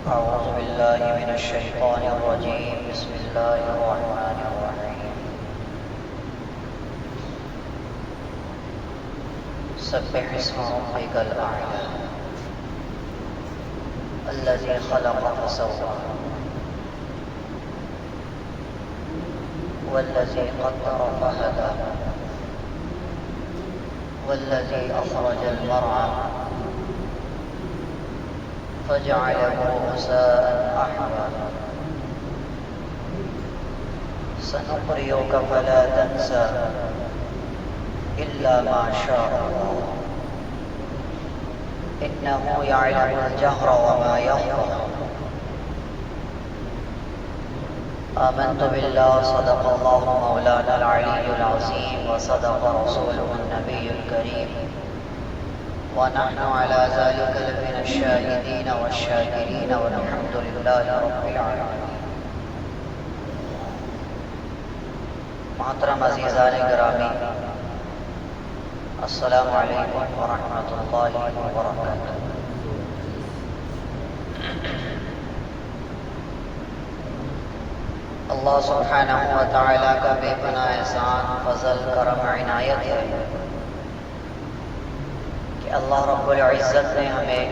أعوذ بالله من الشيطان الرجيم. بسم الله الرحمن الرحيم. سبح اسم ربك الأعلى الذي خلق فسوى والذي قدر فهدى والذي أخرج المرعى فجعله غثاء أحوى سنقرئك فلا تنسى إلا ما شاء الله إنه يعلم الجهر وما يخفى. آمنت بالله صدق الله مولانا العلي العظيم وصدق رسوله النبي الكريم ونحن على ذلك لمن الشاهدين والشاكرين والحمد لله رب العالمين. محترم عزیزان گرامی، السلام علیکم ورحمۃ اللہ وبرکاتہ. اللہ سبحانہ و تعالیٰ کا بے پناہ احسان، فضل، کرم، عنایت ہے کہ اللہ رب العزت نے ہمیں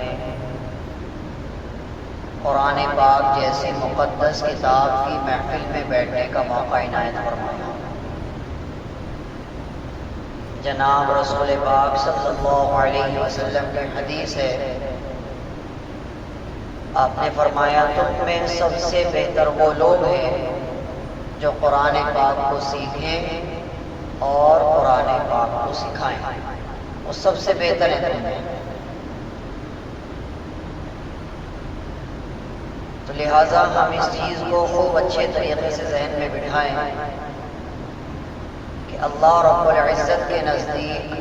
قرآن پاک جیسی مقدس کتاب کی محفل میں بیٹھنے کا موقع عنایت فرمایا. جناب رسول پاک صلی اللہ علیہ وسلم کی حدیث ہے، آپ نے فرمایا تم میں سب سے بہتر وہ لوگ ہیں جو قرآن پاک کو سیکھیں اور قرآن پاک کو سکھائیں. وہ سب سے بہتر ہے تم میں. تو لہٰذا ہم اس چیز کو خوب اچھے طریقے سے ذہن میں بٹھائیں کہ اللہ رب العزت کے نزدیک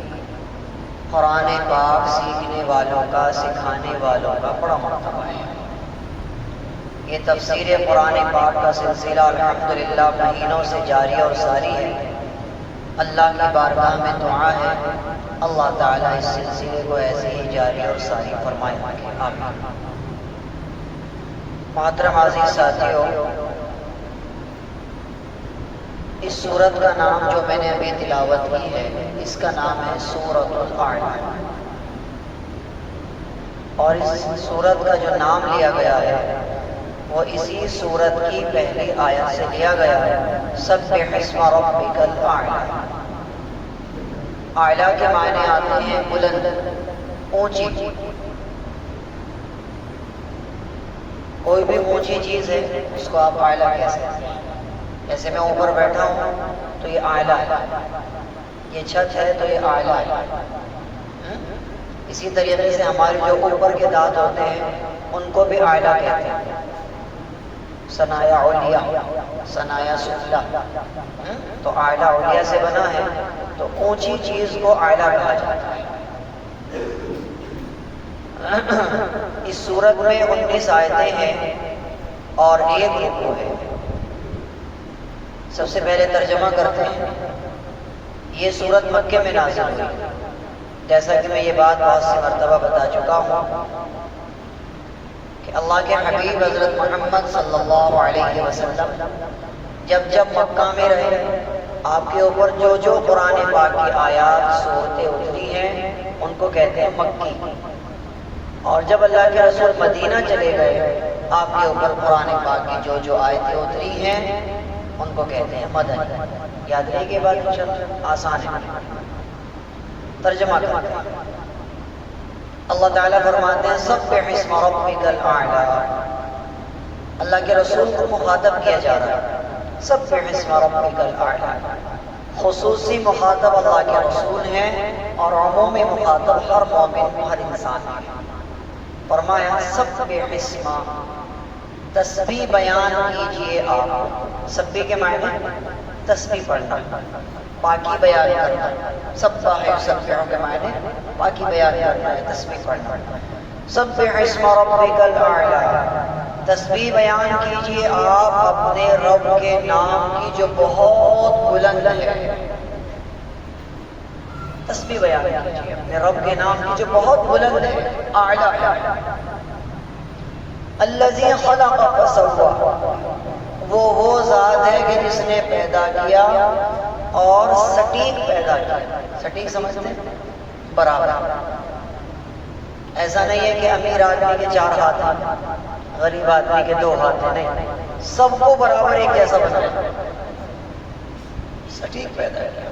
قرآن پاک سیکھنے والوں کا، سکھانے والوں کا بڑا مرتبہ ہے. یہ تفسیر قرآن پاک کا سلسلہ الحمدللہ مہینوں سے جاری اور ساری ہے. اللہ کی بارگاہ میں دعا ہے اللہ تعالیٰ اس سلسلے کو ایسے ہی جاری اور ساری فرمائے. آمین. محترم عزیز ساتھیوں، اس سورت کا نام جو میں نے ابھی تلاوت کی ہے، اس کا نام ہے سورۃ الاعلیٰ. اور اس سورت کا جو نام لیا گیا ہے وہ اسی سورت کی پہلی آیت سے لیا گیا ہے. سبح اسم ربک الاعلیٰ. اعلیٰ کے معنی آتے ہیں بلند، اونچی. کوئی بھی اونچی چیز ہے اس کو آپ اعلیٰ کہہ سکتے ہیں. جیسے میں اوپر بیٹھا ہوں تو یہ اعلیٰ ہے، یہ چھت ہے تو یہ اعلیٰ ہے. اسی طریقے سے ہمارے جو اوپر کے دانت ہوتے ہیں ان کو بھی اعلیٰ کہتے ہیں. ثنایا علیہ، ثنایا سفلی. تو اعلیٰ علیہ سے بنا ہے تو اونچی چیز کو اعلیٰ کہا جاتا ہے. اس سورت میں 19 آیتیں ہیں اور ایک رکوع ہے. سب سے پہلے ترجمہ کرتے ہیں. یہ سورت مکے میں نازل ہوئی، جیسا کہ میں یہ بات بہت سی مرتبہ بتا چکا ہوں کہ اللہ کے حبیب حضرت محمد صلی اللہ علیہ وسلم جب مکہ میں رہے، آپ کے اوپر جو قرآن پاک کی آیات، سورتیں اتری ہیں ان کو کہتے ہیں مکی. اور جب اللہ کے رسول مدینہ چلے گئے، آپ کے اوپر قرآن پاک کی جو آیتیں اتری ہیں ان کو کہتے ہیں مدنی. یاد رہے گی بات؟ آسان ہے. ترجمہ کرتے ہیں. اللہ تعالیٰ فرماتے ہیں سبح اسم ربک الاعلیٰ. اللہ کے رسول کو مخاطب کیا جا رہا ہے. سبح اسم ربک الاعلیٰ. خصوصی مخاطب اللہ کے رسول ہیں اور عمومی مخاطب ہر مومن، ہر انسان ہے. فرمایا سبح اسم، تسبیح بیان کیجئے آپ. سبح کے معنی تسبیح پڑھنا، پاکی بیان کرنا. سبح یسبح کے معنی پاکی بیان کرنا ہے، تسبیح پڑھنا. سبح اسم ربک الاعلیٰ. تسبیح بیان کیجئے آپ اپنے رب کے نام کی جو بہت بلند ہے. تسبیح بیان کیجیے اپنے رب کے نام کی جو بہت بلند ہے، اعلیٰ ہے. الذی خلق فسوا، وہ ذات ہے کہ جس نے پیدا کیا اور سٹیک پیدا کیا. سٹیک سمجھتے ہیں؟ برابر. ایسا نہیں ہے کہ امیر آدمی کے 4 ہاتھ ہیں، غریب آدمی کے 2 ہاتھ ہیں، نہیں، سب کو برابر ایک جیسا بنایا، سٹیک پیدا کیا.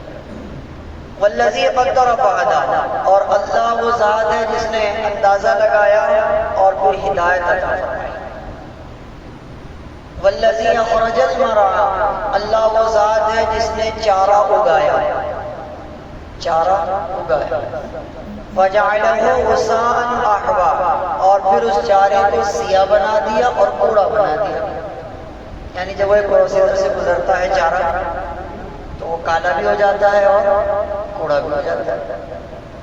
والذی قدر فہدی، اور اللہ وہ ذات ہے جس نے اندازہ لگایا اور پھر ہدایت عطا فرمائی. والذی اخرج المرعى، اللہ وہ ذات ہے جس نے چارہ اگایا، چارہ اگایا. فجعلہ غثاء احوا، اور پھر اس چارے کو سیاہ بنا دیا اور کوڑا بنا دیا. یعنی جب وہ ایک پروسیسر سے گزرتا ہے چارہ تو وہ کالا بھی ہو جاتا ہے اور کوڑا بھی ہو جاتا ہے.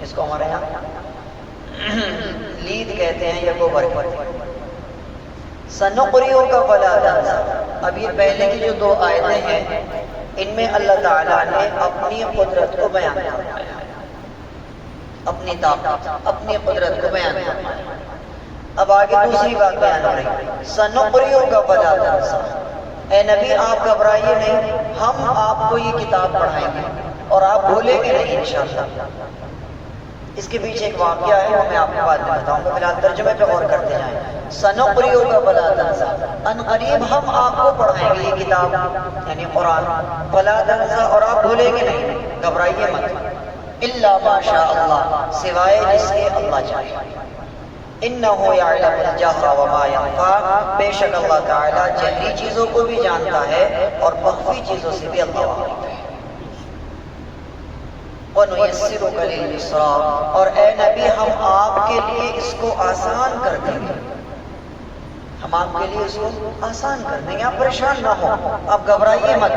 اس کو ہمارے یہاں لید کہتے ہیں یا گوبر کہتے ہیں. سنقریئک فلا تنسى، اب یہ پہلے کی جو 2 آیتیں ہیں ان میں اللہ تعالیٰ نے اپنی قدرت کو بیان فرمایا، اپنی طاقت، اپنی قدرت کو بیان فرمایا. اب آگے دوسری بات بیان ہو رہی، سنقریئک فلا تنسى، اے نبی آپ گھبرائیے نہیں، ہم آپ کو یہ کتاب پڑھائیں گے اور آپ بھولیں گے نہیں انشاءاللہ. اس کے پیچھے ایک واقعہ ہے، وہ میں آپ کو بعد میں بتاؤں گا، فی الحال ترجمے پہ غور کرتے جائیں. سنقریئک فلا تنسى، ان قریب ہم آپ کو پڑھائیں گے یہ کتاب یعنی قرآن، فلا تنسى، اور آپ بھولیں گے نہیں، گھبرائیے مت. الا ما شاء اللہ، سوائے جس کے اللہ چاہے. انہ یعلم الجہر وما یخفی، بے شک اللہ تعالیٰ جہری چیزوں کو بھی جانتا ہے اور مخفی چیزوں سے بھی اللہ واقف ہے. وَنُيَسِّرُكَ لِلْيُسْرَىٰ، اور اے نبی ہم آپ کے لیے اس کو آسان کر دیں گے، ہم آپ کے لیے اس کو آسان کر دیں گے، آپ پریشان نہ ہو، آپ گھبرائیے مت.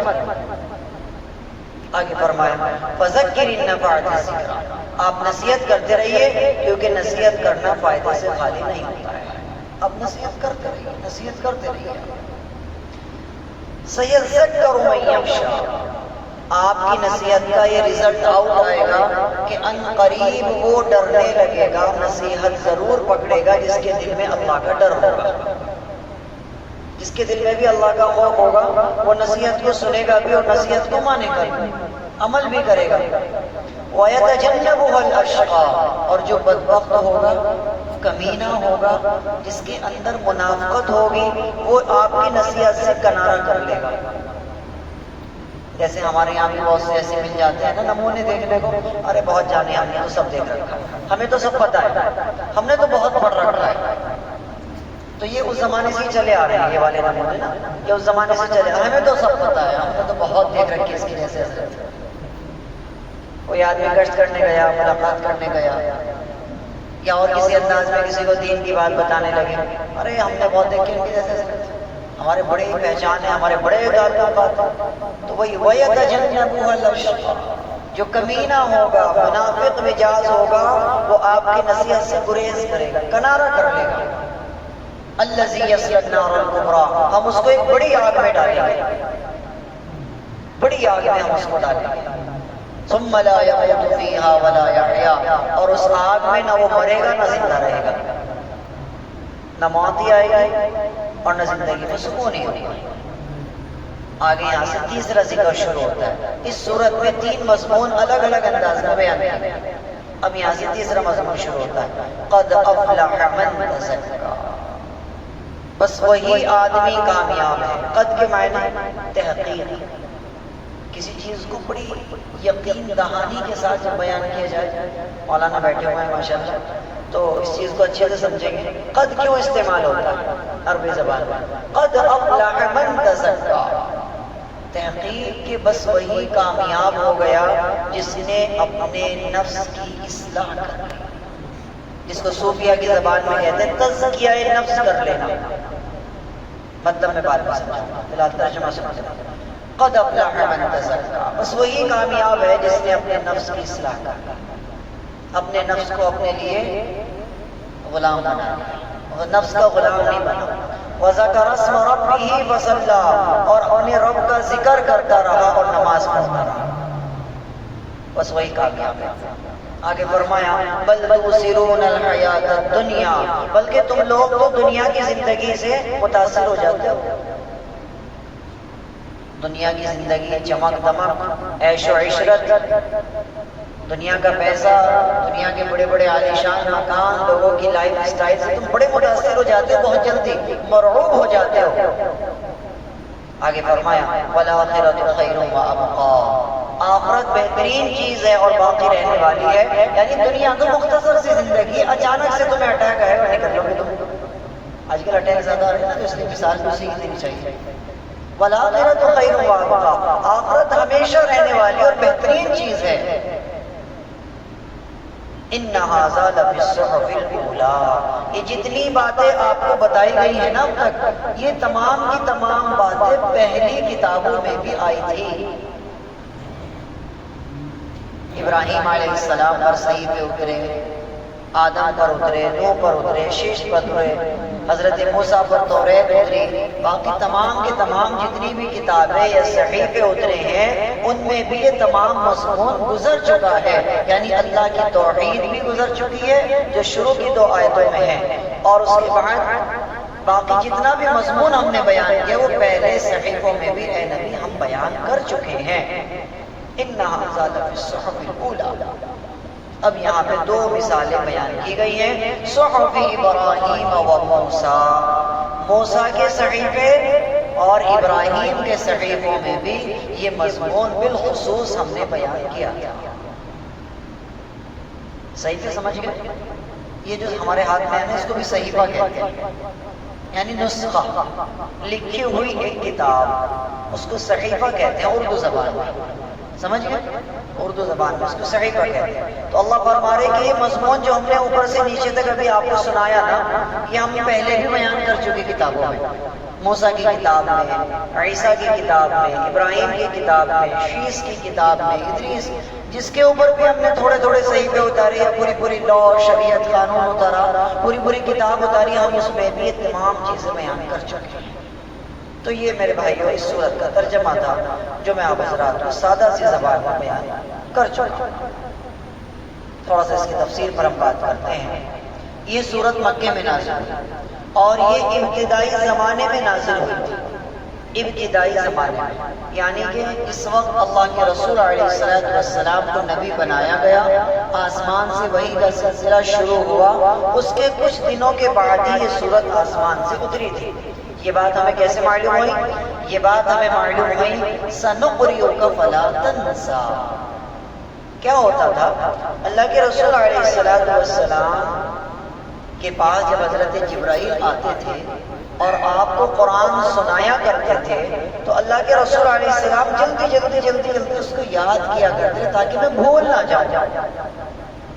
آگے فرمایا فَذَكِّرْ إِن نَفَعَتِ الذِّكْرَىٰ، آپ نصیحت کرتے رہیے کیونکہ نصیحت کرنا فائدے سے خالی نہیں ہوتا ہے. آپ نصیحت کرتے رہیے، نصیحت کرتے رہیے. سَيَذَّكَّرُ مَن يَخْشَىٰ، آپ کی نصیحت کا یہ رزلٹ آؤٹ آئے گا کہ ان قریب وہ ڈرنے لگے گا، نصیحت ضرور پکڑے گا جس کے دل میں اللہ کا ڈر ہوگا، جس کے دل میں بھی اللہ کا خوف ہوگا، وہ نصیحت کو سنے گا بھی اور نصیحت کو مانے گا بھی، عمل بھی کرے گا. وَيَتَجَنَّبُهَا الْأَشْقَىٰ، اور جو بدبخت ہوگا، کمینہ ہوگا، جس کے اندر منافقت ہوگی، وہ آپ کی نصیحت سے کنارہ کر لے گا. جیسے ہمارے یہاں بھی بہت سے ایسے مل جاتے ہیں نا نمونے دیکھنے کو، ارے بہت جانے ہم نے تو سب دیکھ رکھا ہے، ہمیں تو سب پتہ ہے، ہم نے تو بہت پڑھ رکھا ہے. تو یہ اس زمانے سے ہی چلے آ رہے ہیں یہ والے نمونے نا، یہ اس زمانے سے چلے، ہمیں تو سب پتہ ہے، ہم نے تو بہت دیکھ رکھی اس کی جیسے حضرت. کوئی آدمی گشت کرنے گیا، ملاقات کرنے گیا، یا اور کسی انداز میں کسی کو دین کی بات بتانے لگے، ارے ہم نے بہت دیکھی ان کی جیسے حضرت، ہمارے بڑے ہی پہچان ہے، ہمارے بڑے تعلقات ہیں. تو وہی وَيَتَجَنَّبُهَا الْأَشْقَىٰ، جو کمینہ ہوگا، منافق مزاج ہوگا، وہ آپ کی نصیحت سے گریز کرے گا، کنارہ کر لے گا. الَّذِي يَصْلَى النَّارَ الْكُبْرىٰ، ہم اس کو ایک بڑی آگ میں ڈالیں گے، بڑی آگ میں ہم اس کو ڈالیں گے. ثُمَّ لَا يَمُوتُ فِيهَا وَلَا يَحْيَىٰ، اور اس آگ میں نہ وہ مرے گا نہ زندہ رہے گا، نہ موت ہی آئے گی اور نہ زندگی میں سکون ہی ہوگا. آگے یہاں سے تیسرا ذکر شروع ہوتا ہے. اس صورت میں 3 مضمون الگ الگ انداز میں بیان کیا. اب یہاں سے تیسرا مضمون شروع ہوتا ہے، قد افلح من تزکا، بس وہی آدمی کامیاب ہے. قد کے معنی تحقیق، کسی چیز کو بڑی یقین دہانی کے ساتھ جب بیان کیا جائے، مولانا بیٹھے ہوئے ہیں ماشاءاللہ تو اس چیز کو اچھے سے سمجھیں گے. قد کیوں استعمال ہوتا ہے عربی زبان میں؟ قد افلح من تزکا، تحقیق کہ بس وہی کامیاب ہو گیا جس نے اپنے نفس کی اصلاح کر لی، جس کو صوفیہ کی زبان میں کہتے ہیں تزکیہ نفس کر لینا. مطلب میں بات سمجھوں، فی الحال ترجمہ سمجھنا. قد افلح من تزکا، بس وہی کامیاب ہے جس نے اپنے نفس کی اصلاح کر لی، اپنے نفس کو اپنے لیے غلام بنا لیا، نفس کا غلام نہیں بنا. وَذَكَرَ اسْمَ رَبِّهِ فَصَلَّىٰ، اور اپنے رب کا ذکر کرتا رہا اور نماز پڑھتا رہا، بس وہی کامیاب ہے. آگے فرمایا بل تؤثرون الحیات الدنیا، بلکہ تم لوگ تو دنیا کی زندگی سے متاثر ہو جاتے ہو. دنیا کی زندگی، چمک دمک، عیش و عشرت، دنیا کا پیسہ، دنیا کے بڑے بڑے عالیشان مکان، لوگوں کی لائف اسٹائل سے تم بڑے متاثر ہو جاتے ہو، بہت جلدی مرعوب ہو جاتے ہو. آگے فرمایا وَالْآخِرَةُ خَيْرٌ وَأَبْقَىٰ، آخرت بہترین چیز ہے اور باقی رہنے والی ہے. یعنی دنیا تو مختصر سی زندگی، اچانک سے تمہیں اٹیک آئے گا نکل لو گے تم. آج کل اٹیک زیادہ آ رہے ہیں تو اس لیے مثال بھی اسی کی دینی چاہیے. وَالْآخِرَةُ خَيْرٌ وَأَبْقَىٰ، آخرت ہمیشہ رہنے والی اور بہترین چیز ہے. إِنَّ هَٰذَا لَفِي الصُّحُفِ الْأُولَىٰ، یہ جتنی باتیں آپ کو بتائی گئی ہیں نا اب تک، یہ تمام کی تمام باتیں پہلی کتابوں میں بھی آئی تھی. ابراہیم علیہ السلام پر صحیفے اترے، آدم پر اترے، نوح پر اترے، شیش پر اترے، حضرت موسیٰ پر توریت اتری. باقی تمام کے تمام جتنی بھی کتابیں یا صحیفے اترے ہیں ان میں بھی یہ تمام مضمون گزر چکا ہے. یعنی اللہ کی توحید بھی گزر چکی ہے جو شروع کی 2 آیتوں میں ہے، اور اس کے بعد باقی جتنا بھی مضمون ہم نے بیان کیا وہ پہلے صحیفوں میں بھی اے نبی ہم بیان کر چکے ہیں. إِنَّ هَٰذَا لَفِي الصُّحُفِ الْأُولَىٰ. اب یہاں پہ 2 مثالیں بیان کی گئی ہیں. صحف ابراہیم و موسیٰ، موسیٰ کے صحیفے اور ابراہیم کے صحیفوں میں بھی یہ مضمون بالخصوص ہم نے بیان کیا. صحیفے سمجھ گئے؟ یہ جو ہمارے ہاتھ میں ہے نا اس کو بھی صحیفہ کہتے ہیں، یعنی نسخہ، لکھی ہوئی ایک کتاب، اس کو صحیفہ کہتے ہیں اردو زبان میں. سمجھ گئے؟ اردو زبان میں اس کو صحیفہ کہتے ہیں. تو اللہ فرما رہے کہ یہ مضمون جو ہم نے اوپر سے نیچے تک ابھی آپ کو سنایا نا، یہ ہم پہلے بھی بیان کر چکے کتابوں میں. موسیٰ کی کتاب میں، عیسیٰ کی کتاب میں، ابراہیم کی کتاب میں، شیس کی کتاب میں، ادریس، جس کے اوپر بھی ہم نے تھوڑے تھوڑے صحیفے اتارے یا پوری پوری لا، شریعت، قانون اتارا، پوری پوری کتاب اتاری، ہم اس میں بھی یہ تمام چیزیں بیان کر چکے ہیں. تو یہ میرے بھائیو اس سورت کا ترجمہ تھا جو میں آپ حضرات کو سادہ سی زبان میں بیان کر چکا. تھوڑا سا اس کی تفسیر پر ہم بات کرتے ہیں. یہ سورت مکے میں نازل ہوئی اور یہ ابتدائی زمانے میں نازل ہوئی تھی. ابتدائی زمانے میں یعنی کہ اس وقت اللہ کے رسول علیہ السلام کو نبی بنایا گیا، آسمان سے وحی کا سلسلہ شروع ہوا، اس کے کچھ دنوں کے بعد ہی یہ سورت آسمان سے اتری تھی. یہ بات ہمیں کیسے معلوم ہوئی؟ یہ بات ہمیں معلوم ہوئی سنقرئک فلا تنسا. کیا ہوتا تھا؟ اللہ کے رسول علیہ السلام کے پاس جب حضرت جبرائیل آتے تھے اور آپ کو قرآن سنایا کرتے تھے تو اللہ کے رسول علیہ السلام جلدی اس کو یاد کیا کرتے تاکہ میں بھول نہ جاؤں.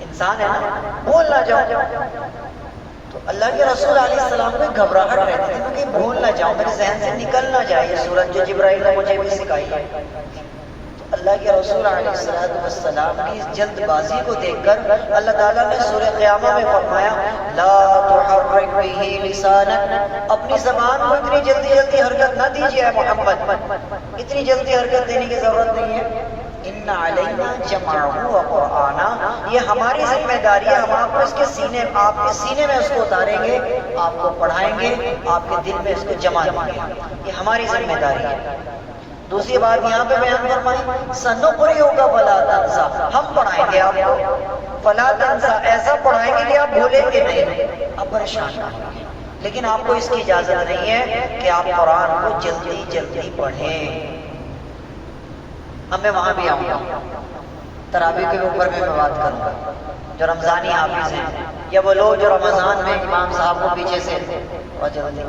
انسان ہے نا، بھول نہ جاؤں. تو اللہ کے رسول علیہ السلام کو گھبراہٹ رہتی تھی کہ بھول نہ جاؤں، میرے ذہن سے نکل نہ جائے یہ سورت جو جبرائیل نے مجھے بھی سکھائی ہے. تو اللہ کے رسول علیہ السلام کی اس جلد بازی کو دیکھ کر اللہ تعالیٰ نے سورہ قیامہ میں فرمایا لا تحرک بہ لسانک، اپنی زبان کو اتنی جلدی حرکت نہ دیجیے اے محمد، اتنی جلدی حرکت دینے کی ضرورت نہیں ہے. ان علینا جمعہ و قرآنا، یہ ہماری ذمہ داری ہے، ہم آپ کو اس کے سینے، آپ کے سینے میں اس کو اتاریں گے، آپ کو پڑھائیں گے، آپ کے دل میں اس کو جمع دیں گے. یہ ہماری ذمہ داری ہے. دوسری بات یہاں پہ بیان فرمائی سنقرئک فلا تنسا، ہم پڑھائیں گے آپ کو، فلا تنسا ایسا پڑھائیں گے کہ آپ بھولیں گے نہیں، آپ پریشان نہ ہوں گے. لیکن آپ کو اس کی اجازت نہیں ہے کہ آپ قرآن کو جلدی پڑھیں. اب میں وہاں بھی آؤں گا، تراویح کے اوپر میں بات کروں گا. جو رمضانی حافظ ہیں یا وہ لوگ جو رمضان میں امام صاحب کو پیچھے سے جلدی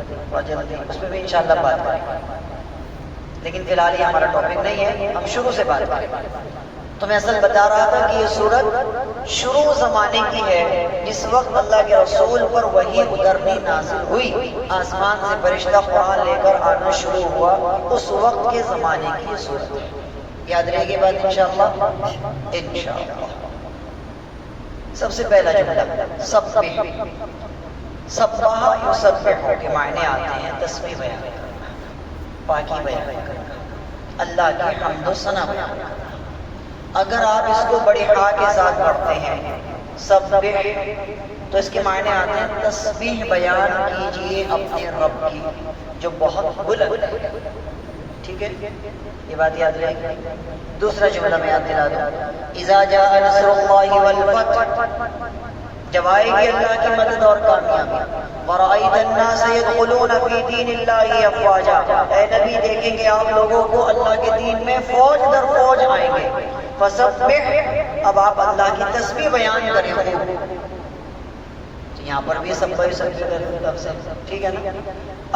اس پہ بھی انشاءاللہ بات کریں گے. لیکن فی الحال یہ ہمارا ٹاپک نہیں ہے، ہم شروع سے بات کریں. تو میں اصل بتا رہا تھا کہ یہ سورت شروع زمانے کی ہے، جس وقت اللہ کے رسول پر وحی اترنی نازل ہوئی، آسمان سے فرشتہ قرآن لے کر آنا شروع ہوا، اس وقت کے زمانے کی یہ سورت ہے. یاد رہے گی بات انشاءاللہ. سب سے پہلا جملہ سبح، سبح یسبح کے معنی آتے ہیں تسبیح بیان کرنا، پاکی بیان کرنا، اللہ کی حمد و ثنا بیان کرنا. اگر آپ اس کو بڑی ہا کے ساتھ پڑھتے ہیں سبح، تو اس کے معنی آتے ہیں تسبیح بیان کیجئے اپنے رب کی جو بہت بلند ہے. ٹھیک ہے، یہ بات یاد رہے گی. دوسرا جملہ میں یاد دلا دوں، اذا جاء نصر اللہ والفتح، جب آئے گی اللہ کی مدد اور کامیابی، وَرَأَيْتَ النَّاسَ يَدْخُلُونَ فِي دِينِ اللَّهِ أَفْوَاجًا، اے نبی دیکھیں گے آپ لوگوں کو اللہ کے دین میں فوج در فوج آئیں گے. فَسَبِّحْ، اب آپ اللہ کی تسبیح بیان کریں خوب. یہاں پر بھی سب سے ٹھیک ہے نا.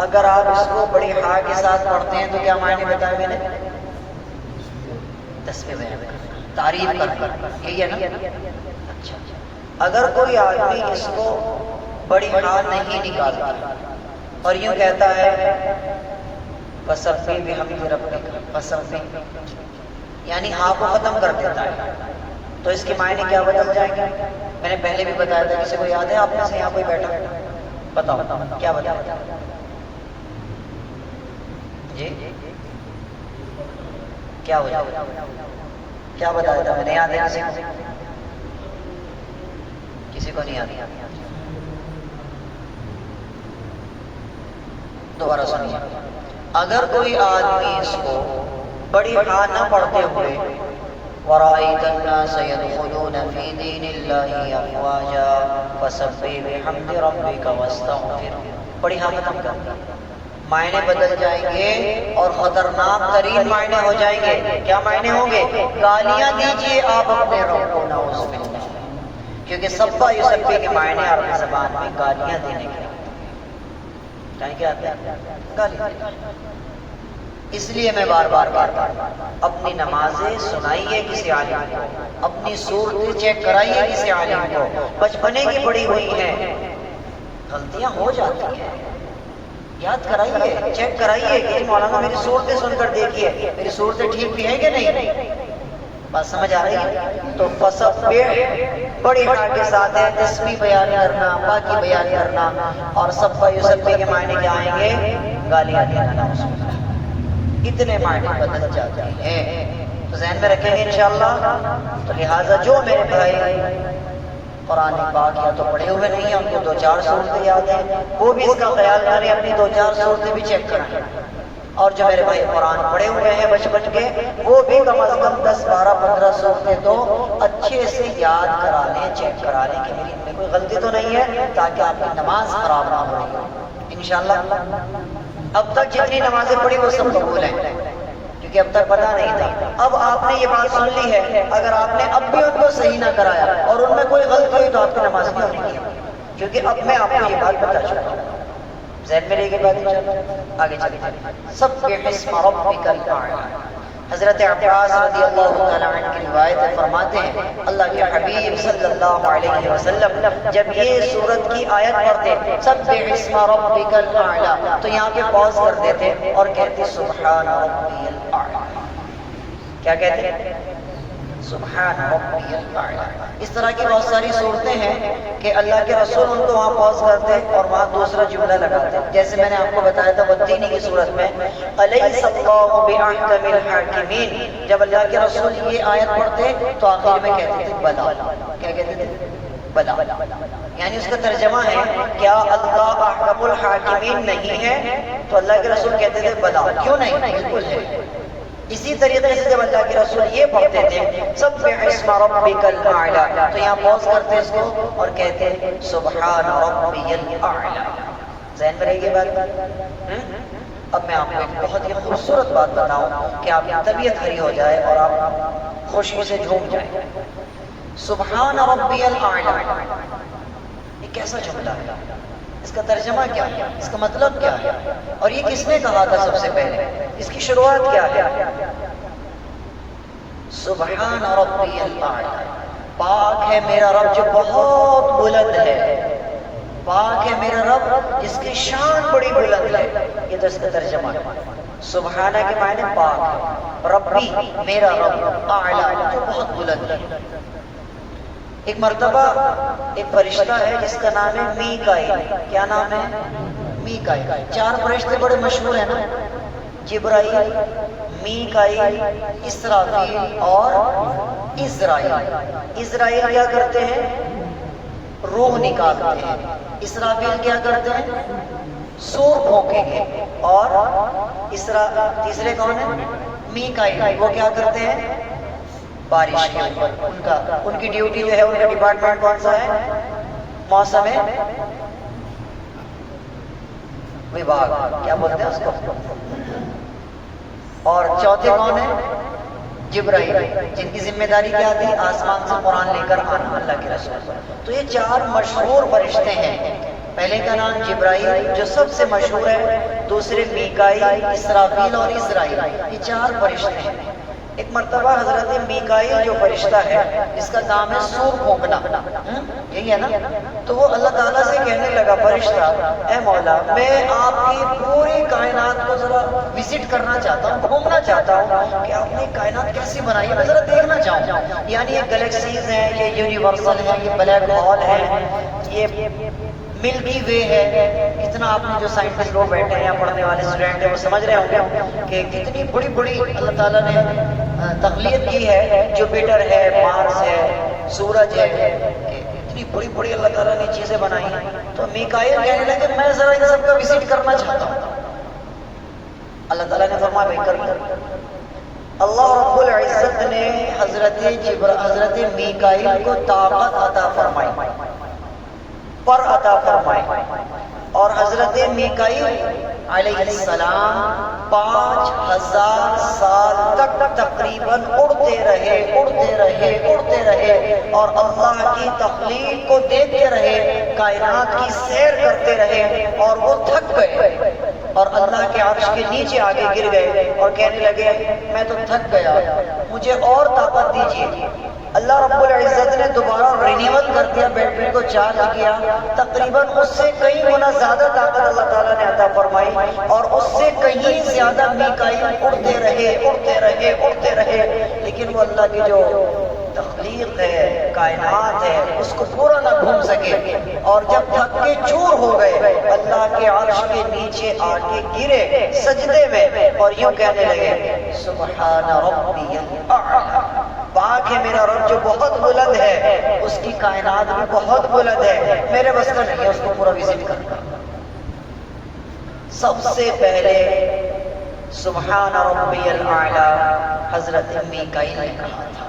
اگر آپ اس کو بڑی ہا کے ساتھ پڑھتے ہیں تو کیا معنی بتایا میں نے؟ تسبیح بیان کرنا، تعریف کرنا، یہی ہے نا. اچھا، اگر کوئی آدمی اس کو بڑی ہا نہیں نکالتا اور یوں کہتا ہے فَسَبِّحْ بِحَمْدِ رَبِّكَ فَسَبِّحْ، یعنی ہا کو ختم کر دیتا ہے، تو اس کے معنی کیا بدل جائیں گے؟ میں نے پہلے بھی بتایا تھا، کسی کو یاد ہے آپ میں سے یہاں کوئی بیٹھا؟ بتاؤ کیا بتایا جی؟ کیا ہو جائے؟ کیا بتایا تھا میں نے؟ یاد ہے کسی کو؟ کسی کو نہیں یاد؟ دوبارہ سنیے. اگر کوئی آدمی اس کو بڑی ہا نہ پڑھتے ہوئے وَرَأَيْتَ النَّاسَ يَدْخُلُونَ فِي دِينِ اللَّهِ أَفْوَاجًا فَسَبِّحْ بِحَمْدِ رَبِّكَ وَاسْتَغْفِرْ، بڑی ہا ختم کر دیں، معنی بدل جائیں گے اور خطرناک ترین معنی ہو جائیں گے. کیا معنی ہوں گے؟ گالیاں دیجئے آپ اپنے رب کو، نعوذ باللہ، کیونکہ سبا یسبح کے معنی عربی زبان میں گالیاں دینے کے کیا آتے ہیں؟ گالی. اس لیے میں بار بار اپنی نمازیں سنائیے کسی عالم کو، اپنی صورت چیک کرائیے کسی عالم کو. بچپنے کی پڑی ہوئی ہیں، غلطیاں ہو جاتی ہیں، یاد کرائیے، چیک کرائیے کہ مولانا میری صورتیں سن کر دیکھیے میری صورتیں ٹھیک بھی ہیں کہ نہیں. بات سمجھ آ رہی ہے؟ تو فسبح بڑی ہا کے ساتھ ہے تسبیح بیان کرنا، پاکی بیان کرنا. اور سبح یسبح کے معنی کیا آئیں گے؟ گالیاں دینا. اتنے معنی بدل جاتے ہیں، تو ذہن میں رکھیں گے انشاءاللہ. تو لہٰذا جو میرے بھائی قرآن پاک یا تو پڑھے ہوئے نہیں ہیں، ان کو 2-4 صورتیں یاد ہیں، وہ بھی اس کا خیال کریں، اپنی 2-4 صورتیں بھی چیک کریں. اور جو میرے بھائی قرآن پڑھے ہوئے ہیں بچپن کے، وہ بھی کم از کم 10-12-15 صورتیں تو اچھے سے یاد کرا لیں، چیک کرا لیں کہ میری ان میں کوئی غلطی تو نہیں ہے، تاکہ آپ کی نماز خراب نہ ہو رہی ہو انشاءاللہ. اب تک جتنی نمازیں پڑھی وہ سب قبول ہیں، کیونکہ اب تک پتہ نہیں تھا. اب آپ نے یہ بات سن لی ہے، اگر آپ نے اب بھی ان کو صحیح نہ کرایا اور ان میں کوئی غلطی ہوئی تو آپ کی نماز نہیں ہونی ہے، کیونکہ اب میں آپ کو یہ بات بتا چکا ہوں. ذہن میں رہے گی بات. آگے چلیے. سبح اسم ربک الاعلی. حضرت عباس رضی اللہ تعالیٰ عنہ کی روایت فرماتے ہیں اللہ کے حبیب صلی اللہ علیہ وسلم جب یہ سورت کی آیت پڑھتے سبح اسم ربک الاعلی، تو یہاں پہ پاز کر دیتے اور کہتے سبحان ربی الاعلی. کیا کہتے ہیں؟ سبحان ربی الاعلی. اس طرح کی بہت ساری صورتیں ہیں کہ اللہ کے رسول ان کو وہاں پاز کرتے اور وہاں دوسرا جملہ لگاتے. جیسے میں نے آپ کو بتایا تھا والتین کی صورت میں الیس اللہ باحکم الحاکمین، جب اللہ کے رسول یہ آیت پڑھتے تو آخر میں کہتے تھے بلا. کیا کہتے تھے؟ بلا. یعنی اس کا ترجمہ ہے کیا اللہ احکم الحاکمین نہیں ہے؟ تو اللہ کے رسول کہتے تھے بلا. کیوں نہیں؟ بالکل ہے. اسی طریقے سے جب اللہ کے رسول یہ پڑھتے تھے سبح اسم ربک الاعلی، تو یہاں پوز کرتے اس کو اور کہتے سبحان ربی الاعلی. ذہن میں رہے گی بات. اب میں آپ کو ایک بہت ہی خوبصورت بات بتاؤں کہ آپ کی طبیعت ہری ہو جائے اور آپ خوشی سے جھوم جائیں. سبحان ربی الاعلی یہ کیسا جملہ ہے؟ اس کا ترجمہ کیا ہے؟ اس کا مطلب کیا ہے؟ اور یہ کس نے کہا تھا سب سے پہلے؟ اس کی شروعات کیا ہے؟ سبحان ربی الاعلی، پاک ہے میرا رب جو بہت بلند ہے، پاک ہے میرا رب جس کی شان بڑی بلند ہے. یہ تو اس کا ترجمہ ہے. سبحانہ کے معنی پاک ہے، ربی میرا رب، اعلی جو بہت بلند ہے. ایک مرتبہ ایک فرشتہ ہے جس کا نام ہے میکائیل. کیا نام ہے؟ میکائیل. 4 فرشتے بڑے مشہور ہیں نا، جبرائیل، میکائیل، اسرافیل اور اسرائیل۔ اسرائیل کیا کرتے ہیں؟ روح نکالتے ہیں۔ اسرافیل کیا کرتے ہیں؟ سور پھونکیں گے۔ اور تیسرے کون ہیں؟ میکائیل، وہ کیا کرتے ہیں؟ بارش کے اوپر ان کی ڈیوٹی جو ہے، ان کا ڈپارٹمنٹ کون سا ہے؟ موسم وبھاگ، کیا بولتے ہیں اس کو؟ اور چوتھے کون ہیں؟ جبرائیل، جن کی ذمہ داری کیا تھی؟ آسمان سے قرآن لے کر آنا، اللہ کے رسول۔ تو یہ چار مشہور فرشتے ہیں۔ پہلے کا نام جبرائیل جو سب سے مشہور ہے، دوسرے میکائیل، اسرافیل اور اسرائیل، یہ چار فرشتے ہیں۔ ایک مرتبہ حضرت میکائیل جو فرشتہ ہے، جس کا کام ہے سور پھونکنا، یہی ہے نا، تو وہ اللہ تعالیٰ سے کہنے لگا، فرشتہ اے مولا، میں آپ کی پوری کائنات کو ذرا وزٹ کرنا چاہتا ہوں، گھومنا چاہتا ہوں کہ آپ نے کائنات کیسی بنائی ہے، میں ذرا دیکھنا چاہوں۔ یعنی یہ گلیکسیز ہیں، یہ یونیورسل ہیں، یہ بلیک ہول ہے، یہ ملکی وے ہے۔ اتنا آپ نے جو سائنٹسٹ لوگ بیٹھے ہیں یا پڑھنے والے اسٹوڈنٹ ہیں وہ سمجھ رہے ہوں گے کہ کتنی بڑی بڑی اللہ تعالیٰ نے تخلیق کی ہے۔ جوپیٹر ہے، مارس ہے، سورج ہے، اتنی بڑی بڑی اللہ تعالیٰ نے چیزیں بنائی ہیں۔ تو میکائیل کہنے لگے میں ذرا ان سب کا وزٹ کرنا چاہتا ہوں۔ اللہ تعالیٰ نے فرمایا بھائی کر لو۔ اللہ رب العزت نے حضرت میکائیل کو طاقت عطا فرمائی، پر عطا فرمائی، اور حضرت میکائیل علیہ السلام 5000 سال تک تقریباً اڑتے رہے اور اللہ کی تخلیق کو دیکھتے رہے، کائنات کی سیر کرتے رہے، اور وہ تھک گئے اور اللہ کے عرش کے نیچے آگے گر گئے اور کہنے لگے میں تو تھک گیا، مجھے اور طاقت دیجیے۔ اللہ رب العزت نے دوبارہ رینیول کر دیا، بیٹری کو چارج کیا، تقریباً اس سے کئی گنا زیادہ طاقت اللہ تعالیٰ نے عطا فرمائی، اور اس سے کہیں زیادہ میکائیل اڑتے رہے، لیکن وہ اللہ کی جو تخلیق ہے، کائنات ہے، اس کو پورا نہ گھوم سکے، اور جب تھک کے چور ہو گئے اللہ کے عرش کے نیچے آ کے گرے سجدے میں اور یوں کہنے لگے سبحان ربی الاعلی، پاک ہے میرا رب جو بہت بلند ہے، اس کی کائنات بھی بہت بلند ہے، میرے بس کا نہیں ہے اس کو پورا وزٹ کرنا۔ سب سے پہلے سبحان ربی الاعلی حضرت میکائیل نے کہا تھا۔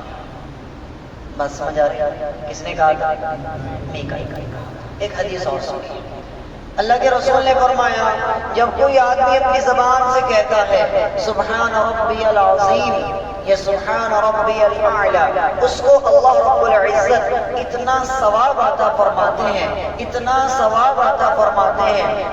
بس سمجھ آ رہی ہے کس نے کہا تھا؟ میکائیل۔ ایک حدیث اور سنیے، اللہ کے رسول نے فرمایا جب کوئی آدمی اپنی زبان سے کہتا ہے سبحان ربی العظیم یا سبحان ربی الاعلی، اس کو اللہ رب العزت اتنا ثواب عطا فرماتے ہیں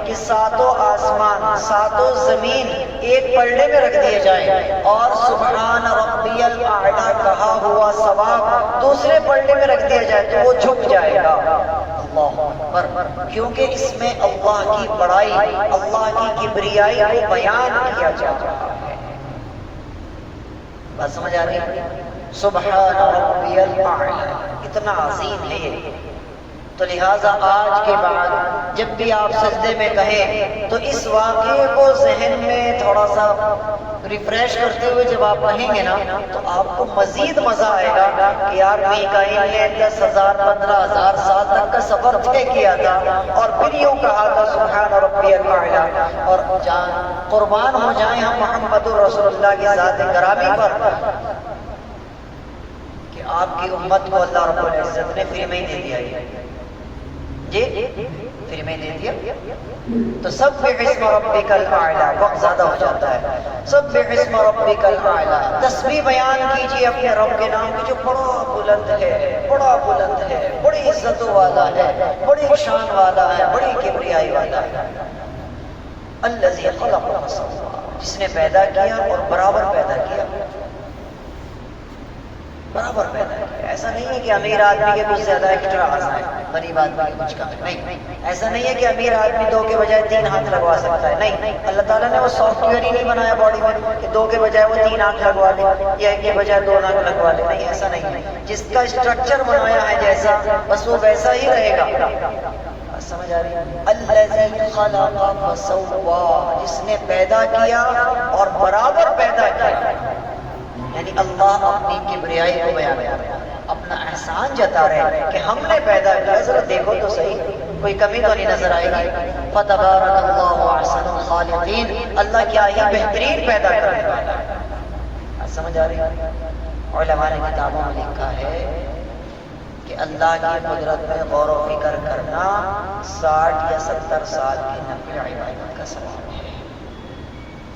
کہ ساتوں آسمان ساتوں زمین ایک پلڑے میں رکھ دیے جائیں، اور سبحان ربی الاعلی کہا ہوا ثواب دوسرے پلڑے میں رکھ دیا جائے تو وہ جھک جائے گا۔ اللہ اکبر، کیونکہ اس میں اللہ کی بڑائی، اللہ کی کبریائی کو بیان کیا جا رہا ہے۔ بات سمجھ آ رہی ہے؟ سبحان ربی الاعلی اتنا عظیم ہے یہ۔ تو لہٰذا آج کے بعد جب بھی آپ سجدے میں کہیں تو اس واقعے کو ذہن میں تھوڑا سا ریفریش کرتے ہوئے جب آپ کہیں گے نا تو آپ کو مزید مزہ آئے گا کہ یار میکائیل نے 10,000 15,000 سال تک کا سفر طے کیا تھا اور پھر یوں کہا تھا سبحان ربی الاعلی، اور قربان ہو جائیں ہم محمد رسول اللہ کی ذات گرامی پر کہ آپ کی امت کو اللہ رب العزت نے فری میں ہی دے دیا، جی فری میں دے دیا۔ تو سبح اسم ربک الاعلی، وقت زیادہ ہو جاتا ہے، سبح اسم ربک الاعلی، تسبیح بیان کیجیے اپنے رب کے نام کی جو بڑا بلند ہے، بڑی عزتوں والا ہے، بڑی شان والا ہے، بڑی کبریائی والا ہے۔ الذی خلق فسوی، جس نے پیدا کیا اور برابر پیدا کیا، برابر پیدا کیا۔ ایسا نہیں ہے کہ امیر آدمی کے کچھ زیادہ ایکسٹرا آتا ہے، غریب آدمی کے کچھ کم ہے، نہیں۔ ایسا نہیں ہے کہ امیر آدمی 2 کے بجائے 3 ہاتھ لگوا سکتا ہے، نہیں۔ اللہ تعالیٰ نے وہ سافٹ ویئر ہی نہیں بنایا باڈی میں کہ 2 کے بجائے وہ 3 آنکھ لگوا لے یا 1 کے بجائے 2 آنکھ لگوا لے، نہیں، ایسا نہیں۔ جس کا اسٹرکچر بنایا ہے جیسا، بس وہ ویسا ہی رہے گا۔ سمجھ آ رہی ہے؟ الذی خلق فسوی، جس نے پیدا کیا اور برابر پیدا کیا۔ یعنی اللہ اپنی کبریائی کو بیان کر رہا ہے، اپنا احسان جتا رہے ہیں کہ ہم نے پیدا کیا، ذرا دیکھو تو صحیح، کوئی کمی تو نہیں نظر آئے گی۔ فتبارک اللہ احسن الخالقین، اللہ کیا ہی بہترین پیدا کرنے والا ہے۔ سمجھ آ رہی ہے؟ علماء نے کتابوں میں لکھا ہے کہ اللہ کی قدرت میں غور و فکر کرنا 60 یا 70 سال کی نفل عبادت کا ثواب ہے۔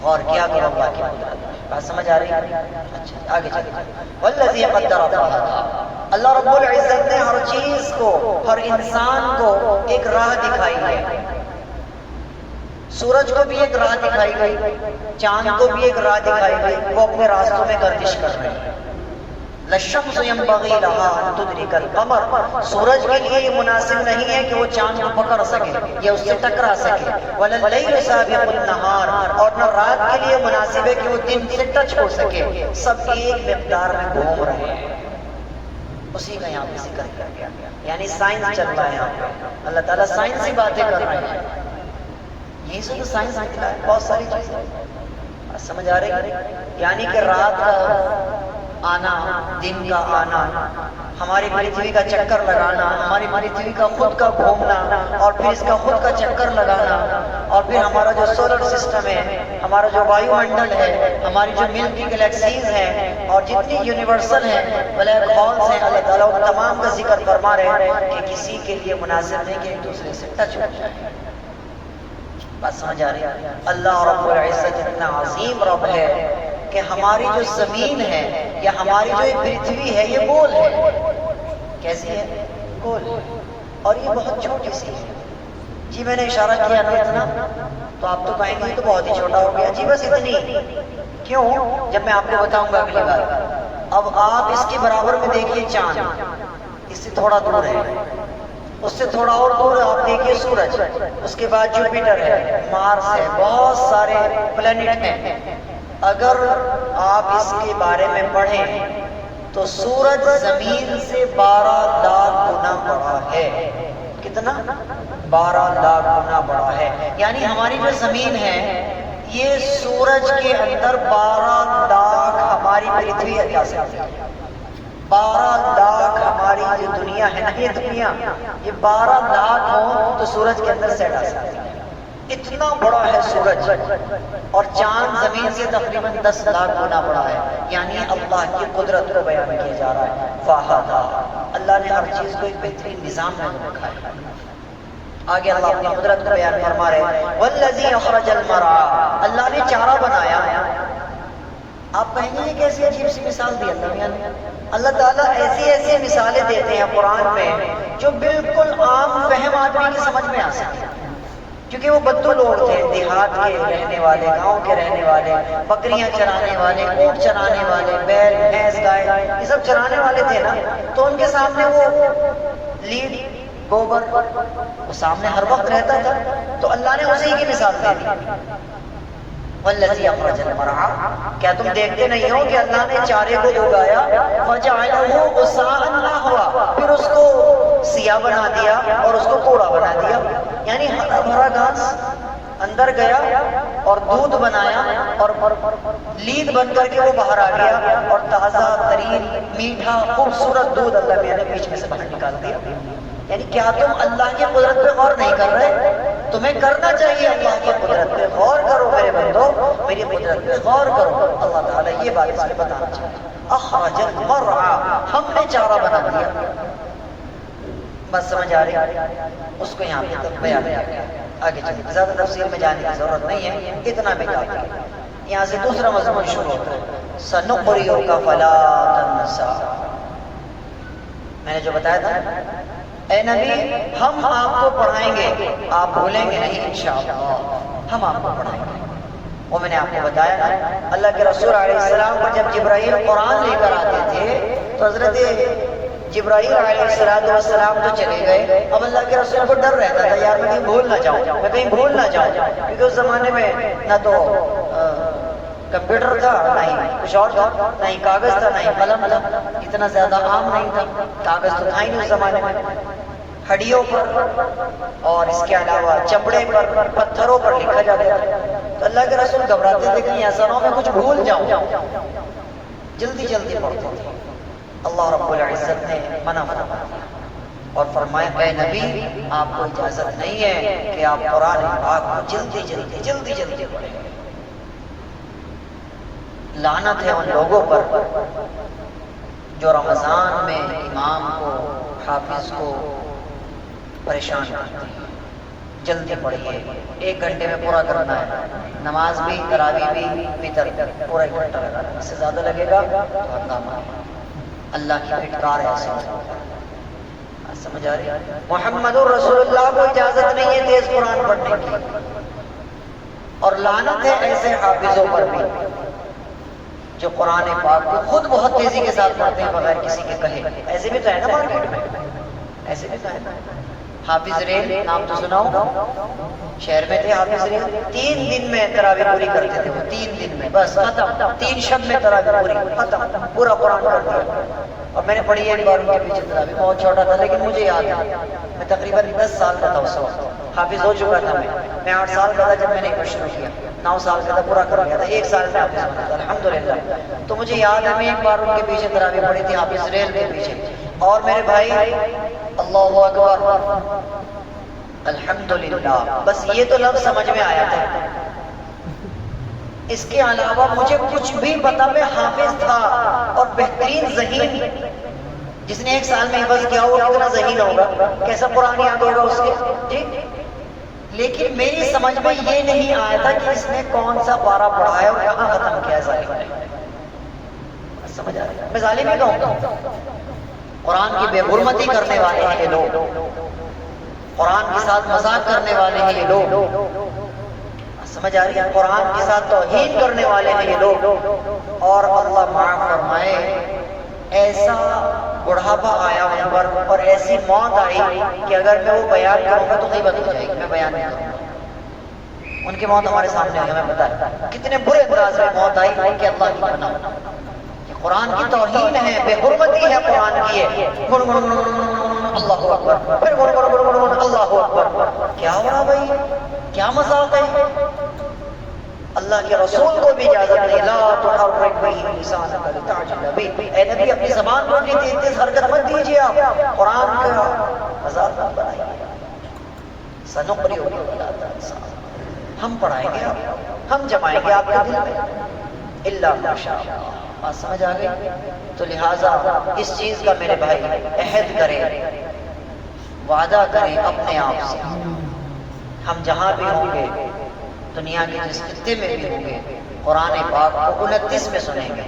غور کیا کرو اللہ کی قدرت میں، بات سمجھ آ رہی ہے؟ اچھا آگے چلیں۔ والذی قدر فہدی، اللہ رب العزت نے ہر چیز کو، ہر انسان کو ایک راہ دکھائی ہے۔ سورج کو بھی ایک راہ دکھائی گئی، چاند کو بھی ایک راہ دکھائی گئی، وہ اپنے راستوں میں گردش کر رہے ہیں۔ للشمس ينبغي لها ان تدرك القمر، سورج کے لیے یہ مناسب نہیں ہے کہ وہ چاند کو پکڑ سکے یا اس سے ٹکرا سکے۔ ولليل سابق النهار، اور نہ رات کے لیے مناسب ہے کہ وہ دن سے ٹچ ہو سکے۔ سب ایک مقدار میں گھوم رہے ہیں، اسی کا یہاں پہ ذکر کر گیا، یعنی سائنس چل رہا ہے یہاں پہ، اللہ تعالیٰ سائنسی باتیں کر رہے ہیں۔ یہی سے تو سائنس نکلا ہے، بہت ساری چیزیں سمجھ آ رہی ہے، یعنی کہ رات کا آنا، دن کا آنا، ہماری پرتھوی کا چکر لگانا، ہماری پرتھوی کا خود کا گھومنا، اور پھر اس کا خود کا چکر لگانا، اور پھر ہمارا جو سولر سسٹم ہے، ہمارا جو وایو منڈل ہے، ہماری جو ملکی گلیکسیز ہیں، اور جتنی یونیورسل ہیں، بلیک ہولز ہیں، اللہ تعالیٰ ان تمام کا ذکر فرما رہے ہیں کہ کسی کے لیے مناسب نہیں کہ ایک دوسرے سے ٹچ ہو جائے۔ بات سمجھ آ رہی ہے؟ اللہ رب العزت اتنا عظیم رب ہے کہ ہماری جو زمین ہے یا ہماری جو ایک پرتھوی ہے یہ گول ہے۔ کیسی ہے؟ گول، اور یہ بہت چھوٹی سی ہے۔ جی میں نے اشارہ کیا نا اتنا، تو آپ تو کہیں گے یہ تو بہت ہی چھوٹا ہو گیا، جی بس اتنی۔ کیوں؟ جب میں آپ کو بتاؤں گا اگلی بار۔ اب آپ اس کے برابر میں دیکھیے چاند، اس سے تھوڑا دور ہے، اس سے تھوڑا اور دور آپ دیکھیے سورج، اس کے بعد جوپیٹر ہے، مارس ہے، بہت سارے پلینٹ ہیں۔ اگر آپ اس کے بارے میں پڑھیں تو سورج زمین سے 12 لاکھ گنا بڑا ہے۔ کتنا؟ 12 لاکھ گنا بڑا ہے، یعنی ہماری جو زمین ہے یہ سورج کے اندر 12 لاکھ ہماری پرتھوی جا سکتی ہے۔ 12 لاکھ ہماری جو دنیا ہے نا، یہ دنیا، یہ 12 لاکھ ہوں تو سورج کے اندر سے آ سکتی ہے۔ اتنا بڑا ہے سورج، اور چاند زمین سے تقریباً 10 لاکھ گنا بڑا ہے، یعنی اللہ کی قدرت کو بیان کیا جا رہا ہے۔ فہدی، اللہ نے ہر چیز کو ایک بہترین نظام میں رکھا ہے۔ آگے اللہ اپنی قدرت کو بیان فرما رہے ہیں، والذی اخرج المرعى، اللہ نے چارہ بنایا۔ آپ کہیں گے یہ کیسی عجیب سی مثال دی اللہ نے؟ اللہ تعالیٰ ایسی ایسی مثالیں دیتے ہیں قرآن میں جو بالکل عام فہم آدمی کی سمجھ میں آ سکتی ہیں، کیونکہ وہ بدو لوگ تھے، دیہات کے رہنے والے، گاؤں کے رہنے والے، بکریاں چرانے والے، اونٹ چرانے والے، بیل بھینس گائے یہ سب چرانے والے تھے نا، تو ان کے سامنے وہ لیڈ گوبر وہ سامنے ہر وقت رہتا تھا، تو اللہ نے اسی کی مثال دے دی۔ والذی اخرج المرعى، کیا تم دیکھتے نہیں ہو کہ اللہ نے چارے کو اگایا، فجعلہ غثاء نحوا، پھر اس کو سیاہ بنا دیا اور اس کو کوڑا بنا دیا، یعنی ہرا بھرا گھاس اندر گیا اور دودھ بنایا اور لید بن کر کے وہ باہر آ گیا، اور تازہ ترین میٹھا خوبصورت دودھ اللہ میاں نے بیچ میں سے باہر نکال دیا۔ یعنی کیا تم اللہ کی قدرت پہ غور نہیں کر رہے؟ تمہیں کرنا چاہیے، اللہ کی قدرت پہ غور کرو میرے بندو، میری قدرت پہ غور کرو۔ اللہ تعالیٰ یہ بات اس میں بتانا چاہیے، اخرج المرعى، ہم نے چارہ بنا دیا۔ بس سمجھ آ رہی؟ اس کو یہاں پہ بیان کیا گیا۔ آگے چلیے، زیادہ تفصیل میں جانے کی ضرورت نہیں ہے، اتنا بھی کافی ہے۔ یہاں سے دوسرا مضمون شروع ہوتا ہے، سنقرئک فلا تنسى۔ میں نے جو بتایا تھا، اے نبی ہم آپ کو پڑھائیں گے، آپ بھولیں گے نہیں انشاءاللہ، ہم آپ کو پڑھائیں گے۔ وہ میں نے آپ کو بتایا نا، اللہ کے رسول علیہ السلام پر جب جبرائیل قرآن لے کر آتے تھے تو حضرت جبرائیل علیہ السلام تو چلے گئے، اب اللہ کے رسول کو ڈر رہتا تھا یار میں کہیں بھول نہ جاؤں، میں کہیں بھول نہ جاؤں، کیونکہ اس زمانے میں نہ تو کمپیوٹر تھا، نہیں کچھ اور تھا، نہیں کاغذ تھا، نہیں قلم تھا، اتنا زیادہ عام نہیں تھا، کاغذ تو تھا ہی نہیں اس زمانے میں، ہڈیوں پر اور اس کے علاوہ چمڑے پر، پتھروں پر لکھا جاتا تھا۔ تو اللہ کے رسول گھبراتے تھے کہ ایسا نہ ہو میں کچھ بھول جاؤں، جلدی جلدی پڑھتے تھے. اللہ رب العزت نے منع فرما دیا اور فرمایا اے نبی آپ کو اجازت نہیں ہے کہ آپ قرآن پاک کو جلدی جلدی پڑھیں. لعنت ہے ان لوگوں پر جو رمضان میں امام کو حافظ کو پریشان کرتے ہیں. جلدی پڑھیے، 1 گھنٹے میں پورا کرنا ہے. نماز بھی، تراویح بھی، وتر پورا 1 گھنٹہ لگا. اس سے زیادہ لگے گا تو ہنگامہ. اللہ کی پھٹکار ہے ایسے. سمجھ آ رہی ہے؟ محمد رسول اللہ کو اجازت نہیں ہے تیز قرآن پڑھنے کی. اور لعنت ہے ایسے حافظوں پر بھی جو قرآن پاک کو خود بہت تیزی کے ساتھ پڑھتے ہیں بغیر کسی کے کہے. ایسے بھی تو ہے نا مارکیٹ میں، ایسے بھی تو ہے نا. حافظ ریل نام تو سناؤ، شہر میں تھے حافظ ریل. 3 دن میں تراویح پوری کرتے تھے وہ. 3 دن میں بس ختم. 3 شب میں تراویح پوری ختم، پورا قرآن پڑھتے ہیں. اور میں نے پڑھی ایک بار ان کے پیچھے تراویح. بہت چھوٹا تھا لیکن مجھے یاد ہے. میں تقریباً 10 سال کا تھا اس وقت. حافظ ہو چکا تھا میں 8 سال کا تھا جب میں نے شروع کیا. 9 سال کا تھا، پورا کر گیا تھا. 1 سال میں حافظ بنا تھا الحمدللہ. تو مجھے یاد ہے میں ایک بار ان کے پیچھے تراویح پڑھی تھی حافظ ریل کے پیچھے. اور میرے بھائی اللہ اکبر الحمدللہ، بس یہ تو لفظ سمجھ میں آیا تھا. اس کے علاوہ مجھے کچھ بھی پتا. میں حافظ تھا اور بہترین ذہین. جس نے 1 سال میں حفظ کیا وہ کتنا ذہین ہوگا، کیسا قرآن یاد ہوگا اس کے. ٹھیک، لیکن میری سمجھ میں یہ نہیں آیا تھا کہ اس نے کون سا پارہ پڑھا ہے اور کہاں ختم کیا ہے. ظالم نے سمجھ آ رہا ہے. میں ظالم ہی کہوں گا. قرآن کی بے حرمتی کرنے والے ہیں یہ لوگ، قرآن کے ساتھ مذاق کرنے والے ہیں یہ لوگ. سمجھ آ رہی ہے؟ قرآن کے ساتھ توہین کرنے والے ہیں یہ لوگ. اور اللہ معاف فرمائے ایسا بڑھاپا آیا ان پر اور ایسی موت آئی کہ اگر میں وہ بیان کروں گا تو غیبت ہو جائے گی. میں بیان نہیں کروں گا. ان کی موت ہمارے سامنے ہے. ہمیں پتا ہے کتنے برے انداز میں موت آئی کہ اللہ کی پناہ. قرآن کی توہین ہے، بے حرمتی ہے قرآن کی ہے. اللہ اکبر، پھر اللہ اکبر. کیا ہو رہا بھائی، کیا مذاق ہے؟ اللہ کے رسول کو بھی اجازت نہیں. لا تحرک به لسانک لتعجل به. اے نبی اپنی زبان کو بھی تیز حرکت مت دیجیے. آپ قرآن کا مذاق مت بنائیے. سنقرئک فلا تنسى، ہم پڑھائیں گے آپ، ہم جمائیں گے آپ کے دل میں الا ما شاء اللہ. بات سمجھ آ گئی؟ تو لہٰذا اس چیز کا میرے بھائی عہد کریں، وعدہ کریں اپنے آپ سے. ہم جہاں بھی ہوں گے، دنیا کے جس خطے میں بھی ہوں گے، قرآن پاک کو 29 میں سنیں گے.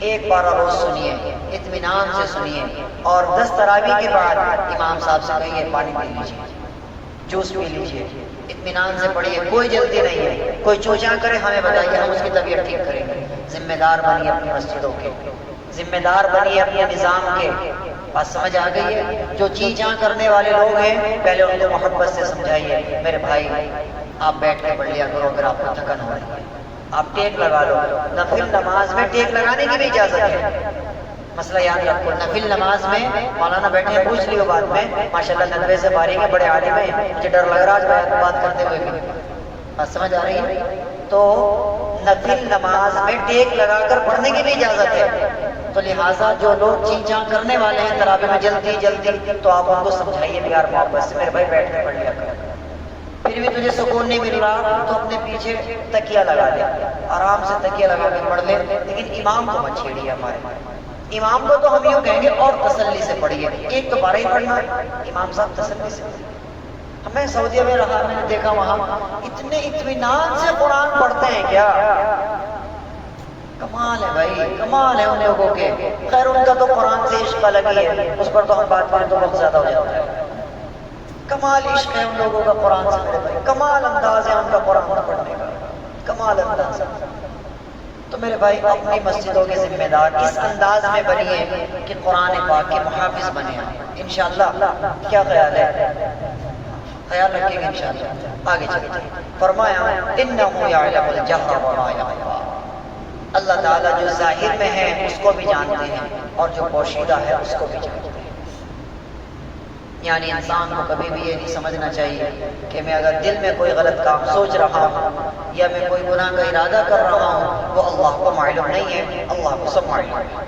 1 پارہ روز سنیے، اطمینان سے سنیے. اور 10 تراویح کے بعد امام صاحب سے کہیے پانی پی لیجیے، جوس پی لیجیے، اطمینان سے پڑھیے. کوئی جلدی نہیں ہے. کوئی چوچاں کرے ہمیں بتائیے، ہم اس کی طبیعت ٹھیک کریں گے. ذمہ دار بنیے اپنی مسجدوں کے، ذمہ دار بنیے اپنے نظام کے. بات سمجھ آ گئی ہے؟ جو چی چاں کرنے والے لوگ ہیں پہلے ان کو محبت سے سمجھائیے. میرے بھائی آپ بیٹھ کے پڑھ لیا کرو اگر آپ کو تھکن ہو رہی ہے. آپ ٹیک لگا لو. نفل نماز میں ٹیک لگانے کی بھی اجازت ہے. مسئلہ یاد رکھو، نفل نماز میں مولانا بیٹھے ہیں، پوچھ لیو بعد میں. ماشاءاللہ 90 سے فارغ ہے، بڑے عالم ہیں. مجھے ڈر لگ رہا ہے بات کرتے ہوئے بھی. بات سمجھ آ رہی ہے؟ تو نفل نماز میں ٹیک لگا کر پڑھنے کی بھی اجازت ہے. تو لہٰذا جو لوگ چینچاں کرنے والے ہیں تراویح میں جلدی، تو آپ ان کو سمجھائیے پیار محبت سے، میرے بھائی بیٹھ کے پڑھ لیا کر. پھر بھی تجھے سکون نہیں مل رہا تو اپنے پیچھے تکیہ لگا لے، آرام سے تکیہ لگا کے پڑھ لے. لیکن امام کو مت چھیڑیے. ہمارے امام کو تو ہم یوں کہیں گے اور تسلی سے پڑھیے. 1 تو پارہ ہی پڑھنا ہے، امام صاحب تسلی سے. ہمیں سعودیہ میں رہا، میں نے دیکھا وہاں اتنے اطمینان سے قرآن پڑھتے ہیں. کیا کمال ہے بھائی، کمال ہے ان لوگوں کے. خیر ان کا تو قرآن سے عشق الگ ہی ہے، اس پر تو ہم بات کریں تو بہت زیادہ ہو جاتا ہے. کمال عشق ہے ان لوگوں کا قرآن سے میرے بھائی. کمال انداز ہے ان کا قرآن پڑھنے کا، کمال انداز. تو میرے بھائی اپنی مسجدوں کے ذمہ دار اس انداز میں بنیے کہ قرآن پاک کے محافظ بنے انشاءاللہ. کیا خیال ہے؟ خیال رکھیں گے انشاءاللہ. آگے چلتے فرمایا انہ یعلم الجہر وما یخفی. اللہ تعالیٰ جو ظاہر میں ہے اس کو بھی جانتے ہیں اور جو پوشیدہ ہے اس کو بھی جانتے ہیں. یعنی انسان کو کبھی بھی یہ نہیں سمجھنا چاہیے کہ میں اگر دل میں کوئی غلط کام سوچ رہا ہوں یا میں کوئی گناہ کا ارادہ کر رہا ہوں وہ اللہ کو معلوم نہیں ہے، اللہ کو سب معلوم ہے۔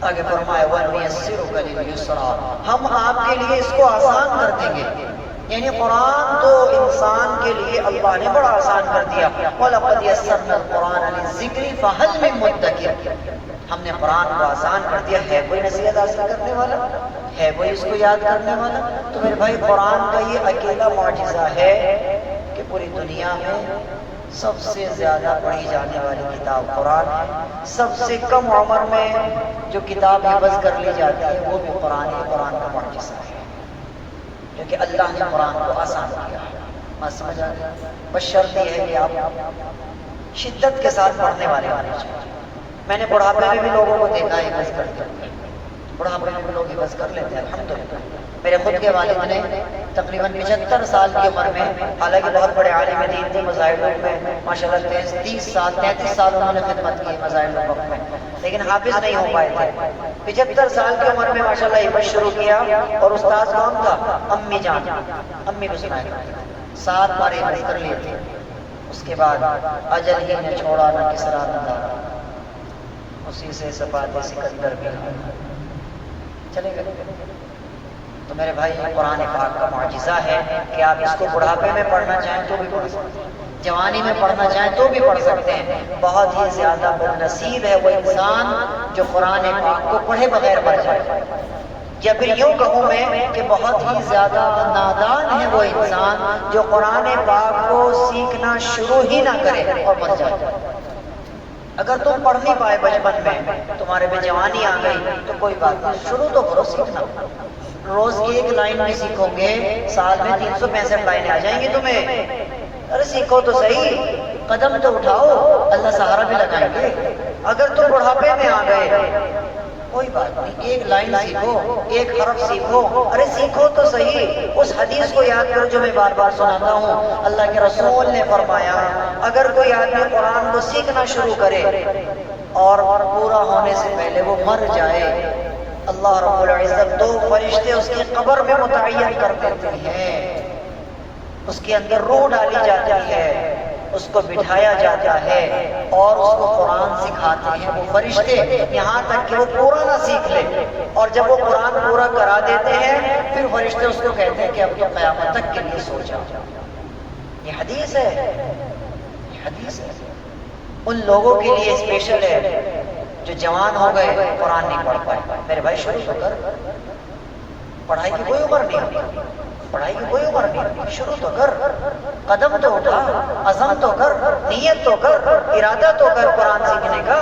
آگے فرمایا وَنُيَسِّرُكَ لِلْيُسْرَىٰ، ہم آپ کے لیے اس کو آسان کر دیں گے۔ یعنی قرآن تو انسان کے لیے اللہ نے بڑا آسان کر دیا۔ وَلَقَدْ يَسَّرْنَا الْقُرْآنَ لِلذِّكْرِ فَهَلْ مِن مُدَّكِرٍ، ہم نے قرآن کو آسان کر دیا، ہے کوئی نصیحت حاصل کرنے والا، ہے کوئی اس کو یاد کرنے والا؟ تو میرے بھائی قرآن کا یہ اکیلا معجزہ ہے کہ پوری دنیا میں سب سے زیادہ پڑھی جانے والی کتاب قرآن ہے۔ سب سے کم عمر میں جو کتاب حفظ کر لی جاتی ہے وہ بھی قرآن کا معجزہ ہے، کیونکہ اللہ نے قرآن کو آسان کیا ہے۔ بات سمجھ آ گئی؟ بس شرط یہ ہے کہ آپ شدت کے ساتھ پڑھنے والے ہونے چاہیے۔ میں نے بڑھاپے میں بھی لوگوں کو دیکھا ہے حفظ کرتے ہیں، بڑھاپے میں بھی لوگ حفظ کر لیتے ہیں الحمدللہ۔ میرے خود کے والد نے تقریباً 75 سال کی عمر میں، حالانکہ بہت بڑے عالم دین تھے، مظاہر میں ماشاءاللہ 33 سال انہوں نے خدمت کی مظاہر وقت میں، لیکن حافظ نہیں ہو پائے تھے۔ 75 سال کی عمر میں ماشاءاللہ حفظ شروع کیا، اور استاد کون تھا؟ امی جان، امی کو سنایا، 7 بار حفظ کر لیے تھے۔ اس کے بعد اجل ہی نے چھوڑا نہ کسرا نہ دارا، اسی سے صفات سکندر بھی چلے گئے۔ تو میرے بھائی قرآن پاک کا معجزہ ہے کہ آپ اس کو بڑھاپے میں پڑھنا چاہیں تو بھی پڑھ سکتے ہیں، جوانی میں پڑھنا چاہیں تو بھی پڑھ سکتے ہیں۔ بہت ہی زیادہ بد نصیب ہے وہ انسان جو قرآن پاک کو پڑھے بغیر مر جائے، یا پھر یوں کہوں میں کہ بہت ہی زیادہ نادان ہے وہ انسان جو قرآن پاک کو سیکھنا شروع ہی نہ کرے اور مر جائے۔ اگر تم پڑھ نہیں پائے بچپن میں، تمہارے میں جوانی آ گئی تو کوئی بات نہیں، شروع تو کرو سیکھنا۔ روز کی 1 لائن بھی سیکھو گے، سال میں 365 لائنیں آ جائیں گی تمہیں۔ ارے سیکھو تو صحیح، قدم تو اٹھاؤ، اللہ سہارا بھی لگائیں گے۔ اگر تم بڑھاپے میں آ گئے کوئی بات نہیں، 1 لائن سیکھو، 1 حرف سیکھو، ارے سیکھو تو صحیح۔ اس حدیث کو یاد کرو جو میں بار بار سناتا ہوں، اللہ کے رسول نے فرمایا اگر کوئی آدمی قرآن کو سیکھنا شروع کرے اور پورا ہونے سے پہلے وہ مر جائے، اللہ رب العزت 2 فرشتے اس کی قبر میں متعین کر دیتے ہیں، اس کے اندر روح ڈالی جاتی ہے، اس کو بٹھایا جاتا ہے اور اس کو قرآن سکھاتے ہیں وہ فرشتے، یہاں تک کہ وہ پورا نہ سیکھ لے۔ اور جب وہ قرآن پورا کرا دیتے ہیں پھر فرشتے اس کو کہتے ہیں کہ اب تو قیامت تک کے لیے سو جاؤ۔ یہ حدیث ہے، یہ حدیث ہے۔ ان لوگوں کے لیے اسپیشل ہے جو جوان ہو گئے قرآن نہیں پڑھ پائے۔ میرے بھائی شروع تو کر، پڑھائی کی کوئی عمر نہیں ہوتی، پڑھائی کی کوئی عمر نہیں ہوتی، شروع تو کر، قدم تو اٹھا، عزم تو کر، نیت تو کر، ارادہ تو کر قرآن سیکھنے کا۔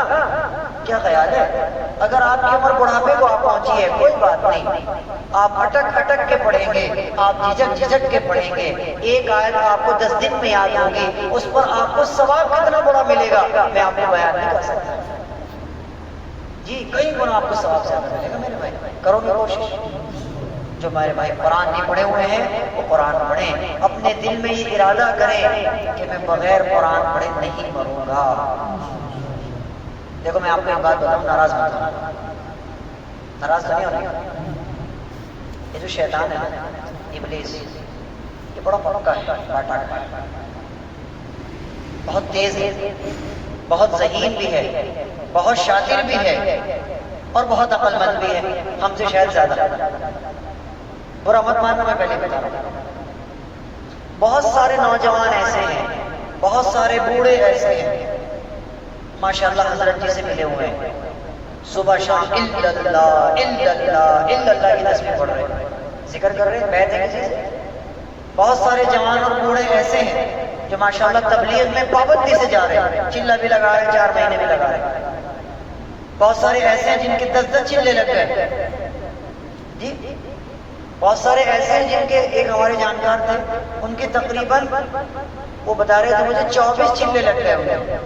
کیا خیال ہے؟ اگر آپ کی عمر بڑھاپے کو آپ پہنچی ہے کوئی بات نہیں، آپ اٹک اٹک کے پڑھیں گے، آپ جھجک کے پڑھیں گے، 1 آیت آپ کو 10 دن میں یاد ہوگی، اس پر آپ کو ثواب کتنا بڑا ملے گا میں آپ کو بیان نہیں کر سکتا۔ جی کئی گنا آپ کو ثواب زیادہ ملے گا میرے بھائی، کرو گے کوشش۔ جو میرے بھائی قرآن نہیں پڑھے ہوئے ہیں وہ قرآن پڑھیں، اپنے دل میں یہ ارادہ کریں کہ میں بغیر قرآن پڑھے نہیں مروں گا۔ دیکھو میں آپ کو ایک بات بتاؤں، ناراض مت ہونا، ناراض تو نہیں ہونا۔ یہ جو شیطان ہے نا، ابلیس، یہ بڑا پکا ہے، ڈاٹا ہے، بہت تیز ہے، بہت ذہین بھی ہے، بہت شاطر بھی ہے اور بہت عقل مند بھی ہے، ہم سے شاید زیادہ۔ برا مت ماننا، میں پہلے بتا رہا ہوں۔ بہت سارے نوجوان ایسے ہیں، بہت سارے بوڑھے ایسے ہیں ماشاءاللہ حضرت جی سے ملے ہوئے ہیں، صبح شام الا اللہ الا اللہ الا اللہ کی تسبیح پڑھ رہے ہیں، ذکر کر رہے ہیں، بیعت ہے کسی سے۔ بہت سارے جوان اور بوڑھے ایسے ہیں جو ماشاءاللہ تبلیغ میں پابندی سے جا رہے ہیں، چلہ بھی لگا رہے ہیں، 4 مہینے بھی لگا رہے ہیں۔ بہت سارے ایسے ہیں جن کے 10 چلے لگ گئے، جی بہت سارے ایسے ہیں جن کے، ایک ہمارے جانکار تھے، ان کے تقریباً وہ بتا رہے تھے مجھے 24 چلے لگ گئے ہوئے،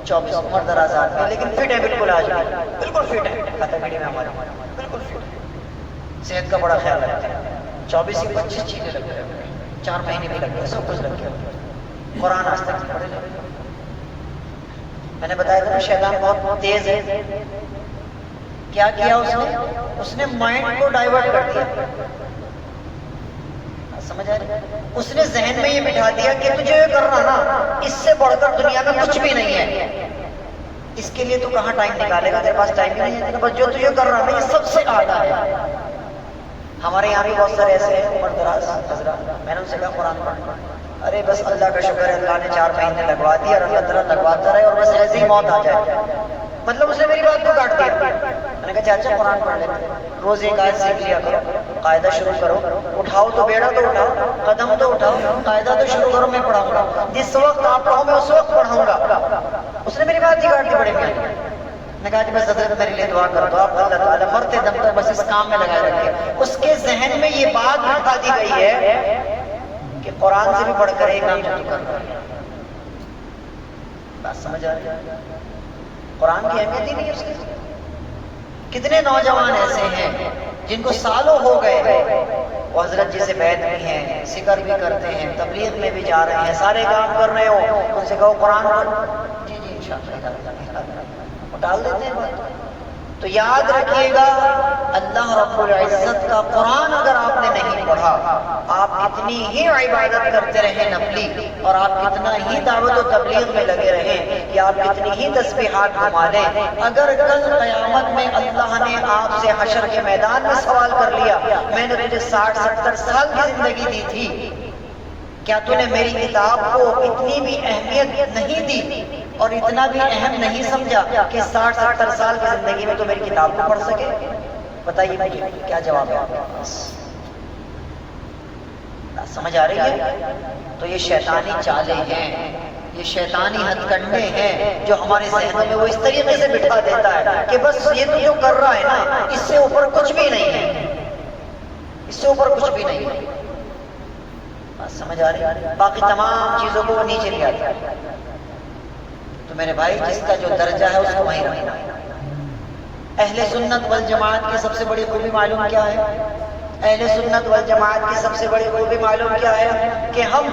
24 عمر دراز آدمی، لیکن فٹ ہے بالکل، آج بالکل فٹ ہے، کھاتا پیڑی میں ہمارے بالکل فٹ ہے، صحت کا بڑا خیال رکھتے ہیں۔ 24 سے 25 چیزیں لگ گئے، 4 مہینے بھی لگ گئے، سب کچھ لگ گیا، قرآن آج تک پڑھے لگے۔ میں نے بتایا تھا نا شیطان بہت تیز ہے، کیا کیا اس نے مائنڈ کو ڈائیورٹ کر دیا. سمجھ آ رہی؟ اس نے ذہن میں یہ بٹھا دیا کہ تجھے یہ کرنا نا، اس سے بڑھ کر دنیا میں کچھ بھی نہیں ہے. اس کے لیے تو کہاں ٹائم نکالے گا، تیرے پاس ٹائم نہیں ہے. بس جو تجھے کر رہا ہے یہ سب سے اعلیٰ ہے. ہمارے یہاں بھی بہت سارے ایسے ہیں عمر دراز حضرات، میں نے ان سے کہا قرآن پڑھنا. ارے بس اللہ کا شکر ہے، اللہ نے 4 مہینے لگوا دیا اور اللہ تعالیٰ لگواتا رہے اور بس ایسے ہی موت آ جائے. مطلب اس نے میری بات کو کاٹ دیا. میں نے کہا چاچا قرآن پڑھ لیتے، روز ایک آیت سیکھ لیا کرو، قاعدہ شروع کرو. اٹھاؤ تو بیڑا تو اٹھاؤ، قدم تو اٹھاؤ، قاعدہ تو شروع کرو. میں پڑھاؤں گا جس وقت آپ پڑھو میں اس وقت پڑھاؤں گا. اس نے میری بات ہی کاٹ دی بڑے میں. نے کہا کہ بس حضرت میرے لیے دعا کر دو، آپ اللہ تعالیٰ مرتے دم تک بس اس کام میں لگائے رکھے. اس کے ذہن میں یہ بات بٹھا دی گئی ہے کہ قرآن سے بھی بڑھ کر ایک کام جو کر رہا ہے. بات سمجھ آ رہی ہے؟ قرآن کی اہمیت ہی نہیں ہے اس کی. کتنے نوجوان ایسے ہیں جن کو سالوں ہو گئے، وہ حضرت جی سے بیعت بھی ہیں، ذکر بھی کرتے ہیں، تبلیغ میں بھی جا رہے ہیں، سارے کام کر رہے ہو، ان سے کہو قرآن پڑھ، جی جی انشاءاللہ ڈال دیتے ہیں بات. تو یاد رکھیے گا، اللہ رب العزت کا قرآن اگر آپ نے نہیں پڑھا، آپ کتنی ہی عبادت کرتے رہیں نفلی، اور آپ کتنا ہی دعوت و تبلیغ میں لگے رہیں، کہ آپ کتنی ہی تسبیحات گھما لیں، اگر کل قیامت میں اللہ نے آپ سے حشر کے میدان میں سوال کر لیا، میں نے تجھے 60-70 سال کی زندگی دی تھی، کیا تو نے میری کتاب کو اتنی بھی اہمیت نہیں دی اور اتنا بھی اہم نہیں سمجھا کہ 60-70 سال کی زندگی میں تو میری کتاب کو پڑھ سکے؟ بتائیے مجھے کیا جواب ہے آپ کے پاس؟ سمجھ آ رہی ہے؟ تو یہ شیطانی چالیں ہیں، یہ شیطانی ہتھ کنڈے ہیں جو ہمارے ذہنوں میں وہ اس طریقے سے بٹھا دیتا ہے کہ بس یہ تو جو کر رہا ہے نا، اس سے اوپر کچھ بھی نہیں ہے، اس سے اوپر کچھ بھی نہیں ہے. سمجھ آ رہی ہے؟ باقی تمام چیزوں کو وہ نیچے لے آتا ہے. تو میرے بھائی جس کا جو درجہ ہے اس کو وہیں رکھنا. اہل سنت والجماعت کی سب سے بڑی خوبی معلوم کیا ہے؟ اہل سنت والجماعت کی سب سے بڑی خوبی معلوم کیا ہے؟ کہ ہم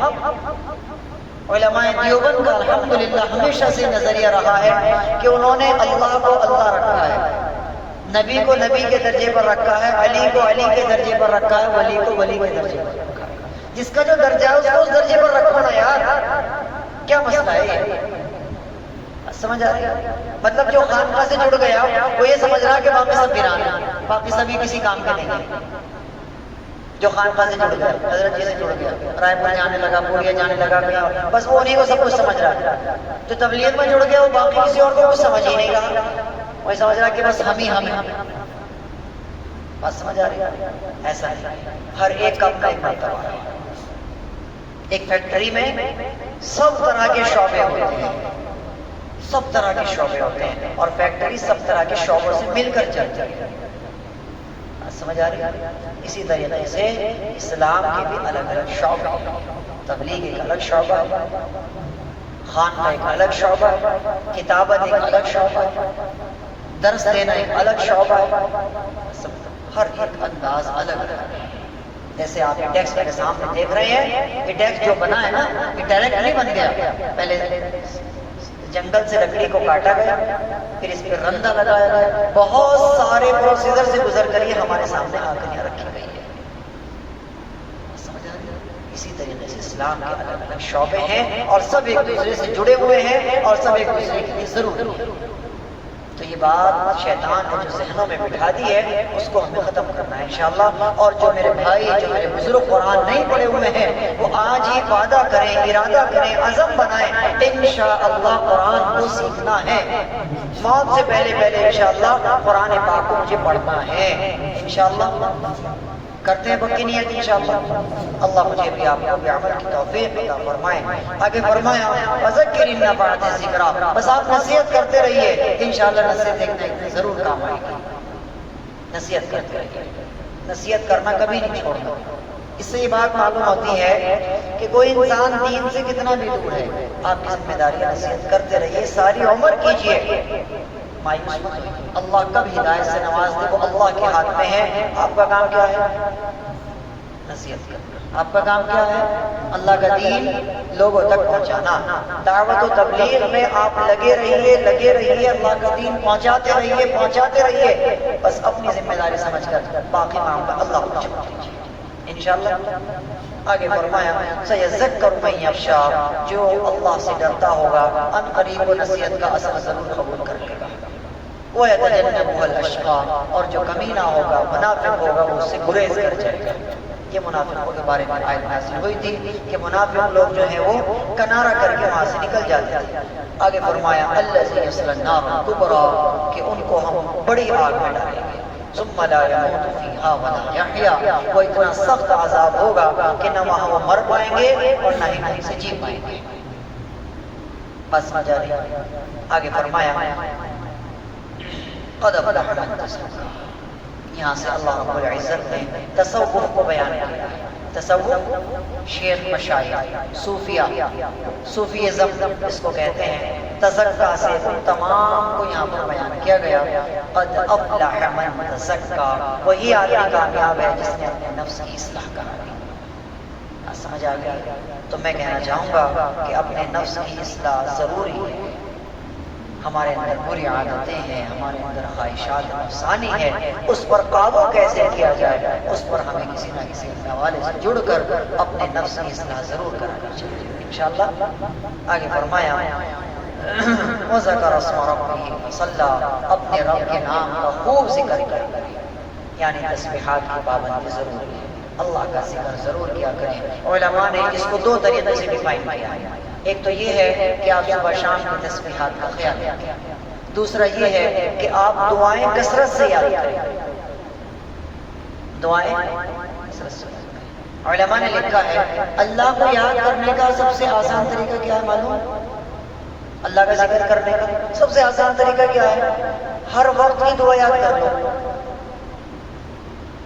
علماء دیوبند کا الحمدللہ ہمیشہ سے نظریہ رہا ہے کہ انہوں نے اللہ کو اللہ رکھا ہے، نبی کو نبی کے درجے پر رکھا ہے، علی کو علی کے درجے پر رکھا ہے، ولی کو ولی کے درجے پر رکھا ہے. جس کا جو درجہ ہے اس کو اس درجے پر رکھو نا یار، کیا مسئلہ ہے یہ؟ سمجھ آ رہی ہے؟ مطلب جو خانقاہ سے جڑ گیا وہ یہ سمجھ رہا کہ باقی سب ویران ہیں، باقی سبھی کسی کام کے نہیں ہیں. جو خانقاہ سے جڑ گیا، حضرت جی سے جڑ گیا، رائے پور جانے لگا، پوریا جانے لگا، بس وہ انہیں کو سب کچھ سمجھ رہا ہے. جو تبلیغ میں جڑ گیا وہ باقی کسی اور کو کچھ سمجھ ہی نہیں رہا، وہ سمجھ رہا کہ بس ہم ہی ہم. بس سمجھ آ رہی ہے؟ ایسا نہیں، ہر ایک کا اپنا ایک مرتبہ ہے. ایک فیکٹری میں سب طرح کے شعبے ہوتے ہیں، سب طرح کے شعبے ہوتے ہیں، اور فیکٹری سب طرح کے شعبوں سے مل کر چلتی ہے. سمجھ آ رہی ہے؟ اسی طریقے سے اسلام کے بھی الگ الگ شعبے، تبلیغ ایک الگ شعبہ ہے، خانقاہ ایک الگ شعبہ ہے، کتابت ایک الگ شعبہ ہے، درس دینا ایک الگ شعبہ ہے. ہر ایک انداز الگ الگ ہے. جیسے آپ ڈیسک میرے سامنے دیکھ رہے ہیں، یہ ڈیسک جو بنا ہے نا، یہ ڈائریکٹ نہیں بن گیا، پہلے جنگل سے لکڑی کو کاٹا گیا، پھر اس پہ رندہ لگایا گیا، بہت سارے پروسیجر سے گزر کر یہ ہمارے سامنے آ کر یہاں رکھی گئی ہے. سمجھ آ رہی ہے؟ اسی طریقے سے اسلام کے الگ الگ شعبے ہیں اور سب ایک دوسرے سے جڑے ہوئے ہیں اور سب ایک دوسرے کے لیے ضروری ہے. تو یہ بات شیطان نے جو ذہنوں میں بٹھا دی ہے اس کو ہمیں ختم کرنا ہے انشاءاللہ. اور جو میرے بھائی، جو میرے بزرگ قرآن نہیں پڑھے ہوئے ہیں، وہ آج ہی وعدہ کریں، ارادہ کریں، عزم بنائیں، انشاءاللہ قرآن کو سیکھنا ہے. موت سے پہلے پہلے انشاءاللہ قرآن پاک کو مجھے پڑھنا ہے انشاءاللہ. کرتے ہیں پکی نیت انشاءاللہ. اللہ مجھے بھی آپ کو بھی عمل کی توفیق عطا فرمائے. آگے فرمایا وذکر ان نفعت الذکریٰ، بس آپ نصیحت کرتے رہیے، انشاءاللہ نصیحت ایک نہ ایک ضرور کام آئے گی. نصیحت کرتے رہیے، نصیحت کرنا کبھی نہیں چھوڑنا. اس سے یہ بات معلوم ہوتی ہے کہ کوئی انسان دین سے کتنا بھی دور ہے، آپ کی ذمہ داری نصیحت کرتے رہیے، ساری عمر کیجیے، مایوس مت ہوئیے. اللہ کب ہدایت سے نواز دے وہ اللہ کے ہاتھ میں ہے. آپ کا کام کیا ہے؟ نصیحت کرنا. آپ کا کام کیا ہے؟ اللہ کا دین لوگوں تک پہنچانا. دعوت و تبلیغ میں آپ لگے رہیے, اللہ کا دین پہنچاتے رہیے. بس اپنی ذمہ داری سمجھ کر باقی معاملہ اللہ کو چھوڑ دیجیے انشاءاللہ. آگے فرمایا سیذکر من یخشی, جو اللہ سے ڈرتا ہوگا ان قریب و نصیحت کا اثر ضرور قبول کر لے گا. وَيَتَجَنَّبُهَا الْأَشْقَى, اور جو کمینہ ہوگا, منافق ہوگا, وہ اس سے گریز کر جائے گا. یہ منافقوں کے بارے میں آیت نازل ہوئی تھی کہ منافق لوگ جو ہیں وہ کنارہ کر کے وہاں سے نکل جاتے تھے. آگے فرمایا الَّذِي يَصْلَى النَّارَ الْكُبْرَى, کہ ان کو ہم بڑی آگ میں ڈالیں گے. ثم لا يموت فيها ولا يحيا, وہ اتنا سخت عذاب ہوگا کہ نہ وہاں وہ مر پائیں گے اور نہ ہی کہیں سے جی پائیں گے. بس جاری. آگے فرمایا قد افلح من تزکیٰ, یہاں سے اللہ رب العزت نے تصوف کو بیان کیا. تصوف شیخ مشائخ صوفیزم اس کو کہتے ہیں. تزکیٰ سے ان تمام کو یہاں پر بیان کیا گیا. قد افلح من تزکیٰ, وہی آدمی کامیاب ہے جس نے اپنے نفس کی اصلاح کرا لی. سمجھ آ گیا؟ تو میں کہنا چاہوں گا کہ اپنے نفس کی اصلاح ضروری ہے. ہمارے اندر بری عادتیں ہیں, ہمارے اندر خواہشات نفسانی ہے, اس پر قابو کیسے کیا جائے, اس پر ہمیں کسی نہ کسی حوالے سے جڑ کر اپنے نفس کی اصلاح ضرور کرنا چاہیے انشاءاللہ. آگے فرمایا وَذَكَرَ اسْمَ رَبِّهِ فَصَلَّى, اپنے رب کے نام کا خوب ذکر کریں, یعنی تسبیحات کی پابندی ضروری ہے, اللہ کا ذکر ضرور کیا کریں. علماء نے اس کو دو طریقے سے ڈیفائن کیا ہے. ایک تو یہ ہے کہ آپ صبح شام کی تسبیحات کا خیال رکھیں. دوسرا یہ ہے کہ آپ دعائیں کثرت سے یاد کریں. دعائیں کثرت سے. علماء نے لکھا ہے اللہ کو یاد کرنے کا سب سے آسان طریقہ کیا ہے معلوم؟ اللہ کا ذکر کرنے کا سب سے آسان طریقہ کیا ہے؟ ہر وقت کی دعا یاد کر لو.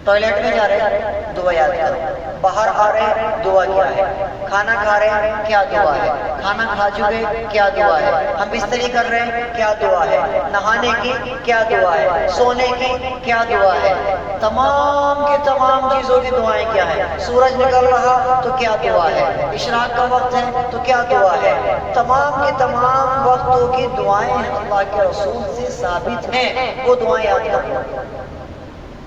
ٹوائلٹ میں جا رہے دعا یاد کرو, باہر آ رہے دعا کیا ہے, کھانا کھا رہے کیا دعا ہے, کھانا کھا چکے کیا دعا ہے, ہم بستری کر رہے ہیں کیا دعا ہے, نہانے کی کیا دعا ہے, سونے کی کیا دعا ہے, تمام کی تمام چیزوں کی دعائیں کیا ہیں. سورج نکل رہا تو کیا دعا ہے, اشراق کا وقت ہے تو کیا دعا ہے. تمام کی تمام وقتوں کی دعائیں اللہ کے رسول سے ثابت ہیں, وہ دعائیں یاد کرو.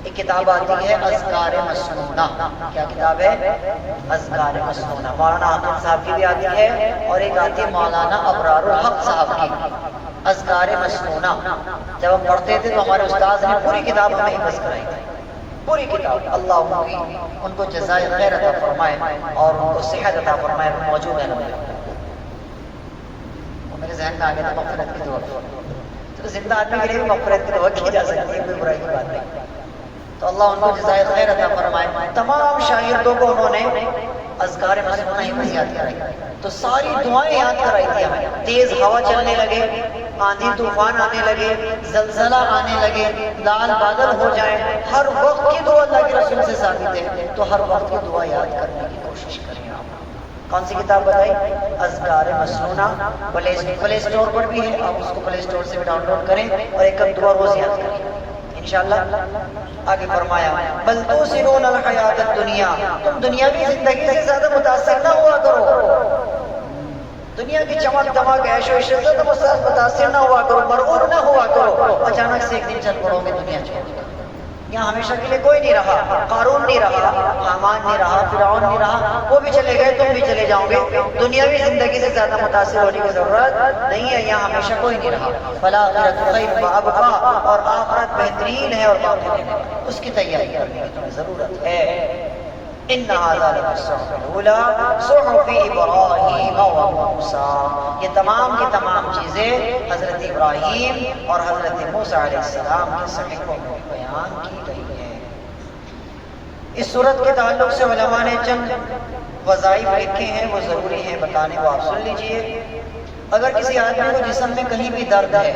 ایک کتاب آتی ہے اذکار مسنونہ. کیا کتاب ہے؟ اذکار مسنونہ. مولانا حافظ صاحب کی بھی آتی ہے اور ایک آتی ہے مولانا ابرار الحق صاحب کی, اذکار مسنونہ. جب ہم پڑھتے تھے تو ہمارے استاذ نے پوری کتاب ہمیں حفظ کرائی تھی, پوری کتاب. اللہ ان کو جزائے خیر عطا فرمائے اور ان کو صحت عطا فرمائے. موجود ہے وہ میرے ذہن میں آ گیا تھا مغفرت کی دعا. تو زندہ آدمی کے لیے بھی مغفرت کی دعا کی جا سکتی ہے, کوئی برائی کی بات نہیں. تو اللہ ان کو جزائے خیر عطا فرمائے. تمام شاگردوں کو انہوں نے اذکار مسنونہ ہی یاد کرائی. تو ساری دعائیں یاد کرائی تھی ہمیں. تیز ہوا چلنے لگے, آندھی طوفان آنے لگے, زلزلہ آنے لگے, لال بادل ہو جائیں, ہر وقت کی دعا اللہ کے رسول سے ثابت ہے. تو ہر وقت کی دعا یاد کرنے کی کوشش کریں. آپ کون سی کتاب بتائی؟ اذکار مسنونہ. پلے اسٹور پر بھی ہے, آپ اس کو پلے اسٹور سے بھی ڈاؤن لوڈ کریں اور ایک دعا روز یاد کریں انشاءاللہ. آگے فرمایا بل توسرون الحیات الدنیا, تم دنیاوی زندگی سے زیادہ متاثر نہ ہوا کرو. دنیا کی چمک دمک عیش و عشرت سے متاثر نہ ہوا کرو, مرغوب نہ ہوا کرو. اچانک سے ایک دن چل پڑو گے دنیا چھوڑ کر. یہاں ہمیشہ کے لیے کوئی نہیں رہا. قارون نہیں رہا, حامان نہیں رہا, فرعون نہیں رہا, وہ بھی چلے گئے, تم بھی چلے جاؤ گے. دنیاوی زندگی سے زیادہ متاثر ہونے کی ضرورت نہیں ہے, یہاں ہمیشہ کوئی نہیں رہا. فالآخرۃ خیر وابقیٰ, اور آخرت بہترین ہے اور باقی رہنے والی, اس کی تیاری کرنے کی تمہیں ضرورت ہے. ان ھذا لفی الصحف الاولی صحف ابراہیم وموسیٰ, یہ تمام کی تمام چیزیں حضرت ابراہیم اور حضرت موسیٰ علیہ السلام کی صحیفوں میں بیان کی گئی ہیں. اس صورت کے تعلق سے علماء نے چند وظائف لکھے ہیں, وہ ضروری ہیں بتانے, وہ آپ سن لیجئے. اگر کسی آدمی کو جسم میں کہیں بھی درد ہے,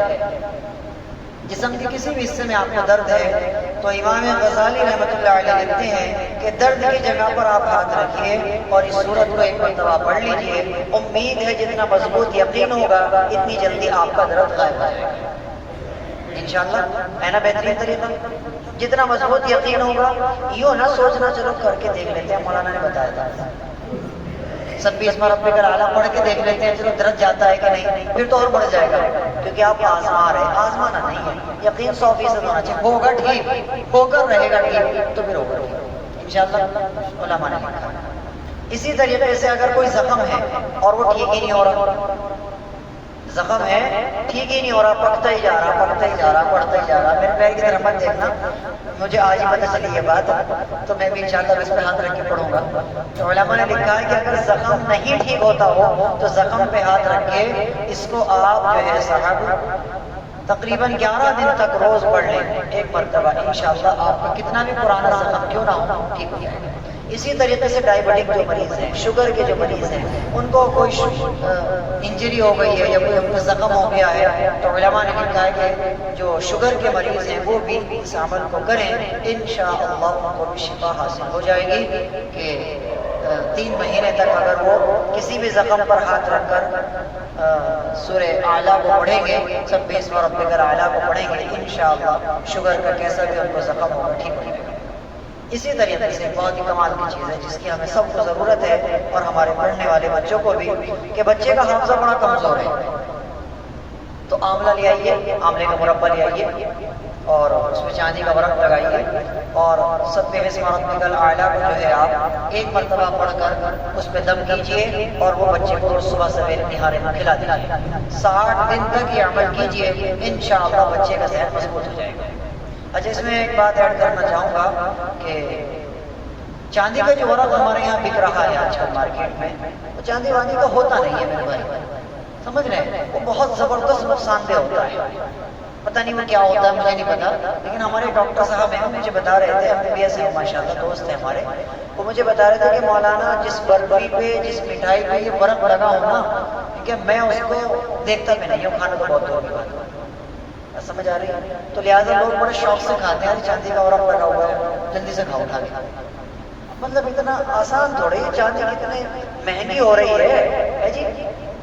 جسم کے کسی بھی حصے میں آپ کو درد ہے, تو امام غزالی رحمۃ اللہ علیہ لکھتے ہیں کہ درد کی جگہ پر آپ ہاتھ رکھیے اور اس صورت کو ایک مرتبہ پڑھ لیجئے. امید ہے جتنا مضبوط یقین ہوگا اتنی جلدی آپ کا درد غائب ہو جائے گا. انشاءاللہ ہے نا بہترین طریقہ. جتنا مضبوط یقین ہوگا یوں نہ سوچنا چلو کر کے دیکھ لیتے ہیں, مولانا نے بتایا تھا سبھی اسم ربک الاعلیٰ پڑھ کے دیکھ لیتے ہیں, چلو درجہ جاتا ہے کہ نہیں, پھر تو اور بڑھ جائے گا, کیونکہ آپ آزما رہے ہیں. آزمانا نہیں ہے, یقین 100% ہونا چاہیے. ہوگا ٹھیک, ہو کر رہے گا ٹھیک, تو پھر ہوگا ٹھیک انشاءاللہ علماء نے لکھا. اسی طریقے سے اگر کوئی زخم ہے اور وہ ٹھیک ہی نہیں ہو رہا, زخم ہے ٹھیک ہی نہیں ہو رہا, پکتا ہی جا رہا, پکتا ہی جا رہا, بڑھتا ہی جا رہا, میرے پیر کی طرف مت دیکھنا, مجھے آج ہی پتہ چلی یہ بات, تو میں بھی انشاءاللہ اس پہ ہاتھ رکھ کے پڑھوں گا. تو علماء نے لکھا ہے کہ اگر زخم نہیں ٹھیک ہوتا ہو تو زخم پہ ہاتھ رکھ کے اس کو آپ جو ہے صاحب تقریباً 11 دن تک روز پڑھ لیں ایک مرتبہ, انشاءاللہ آپ کا کتنا بھی پرانا زخم کیوں نہ ہو ٹھیک ہو جائے گا. اسی طریقے سے ڈائبٹک جو مریض ہیں, شوگر کے جو مریض ہیں, ان کو کوئی انجری ہو گئی ہے یا کوئی ان کو زخم ہو گیا ہے, تو علماء نے لکھا ہے کہ جو شوگر کے مریض ہیں وہ بھی اس عمل کو کریں, انشاءاللہ ان کو بھی شفا حاصل ہو جائے گی. کہ 3 مہینے تک اگر وہ کسی بھی زخم پر ہاتھ رکھ کر سورہ اعلیٰ کو پڑھیں گے, 26 ربک الاعلیٰ کو پڑھیں گے, انشاءاللہ شوگر کا کیسا بھی ان کو زخم ہوگا ٹھیک ہو جائے گا. اسی طریقے سے بہت ہی کمال کی چیز ہے جس کی ہمیں سب کو ضرورت ہے, اور ہمارے پڑھنے والے بچوں کو بھی, کہ بچے کا حافظہ بڑا کمزور ہے, تو آملہ لے آئیے, آملے کا مربع لے آئیے اور اس میں چاندی کا ورق لگائیے, اور سبح اسم ربک الاعلیٰ کو جو ہے آپ ایک مرتبہ پڑھ کر اس پہ دم کیجئے, اور وہ بچے کو صبح سویرے نہارے میں کھلا دیجیے. 60 دن تک یہ عمل کیجئے, انشاءاللہ بچے کا ذہن مضبوط ہو جائے گا. اچھا, اس میں ایک بات ایڈ کرنا چاہوں گا کہ چاندی کا جو ورق ہمارے یہاں بک رہا ہے آج کل مارکیٹ میں, وہ چاندی واندی کا ہوتا نہیں ہے میرے بھائی, سمجھ رہے ہیں, وہ بہت زبردست نقصان دہ ہوتا ہے. پتہ نہیں وہ کیا ہوتا ہے, مجھے نہیں پتا, لیکن ہمارے ڈاکٹر صاحب ہیں, مجھے بتا رہے تھے, MBBS ہیں ماشاءاللہ, دوست ہیں ہمارے, وہ مجھے بتا رہے تھے کہ مولانا جس برفی پہ, جس مٹھائی پہ یہ ورق لگا ہو نا, کہ میں اس کو دیکھتا بھی نہیں ہوں, کھانا تو بہت دور کی بات ہے, سمجھ آ رہی ہے, تو لہٰذا لوگ بڑے شوق سے کھاتے ہیں, چاندی کا ورق لگا ہوا ہے, جلدی سے کھاؤ اٹھا کے. مطلب اتنا آسان تھوڑی ہے, چاندی کتنے مہنگی ہو رہی ہے جی,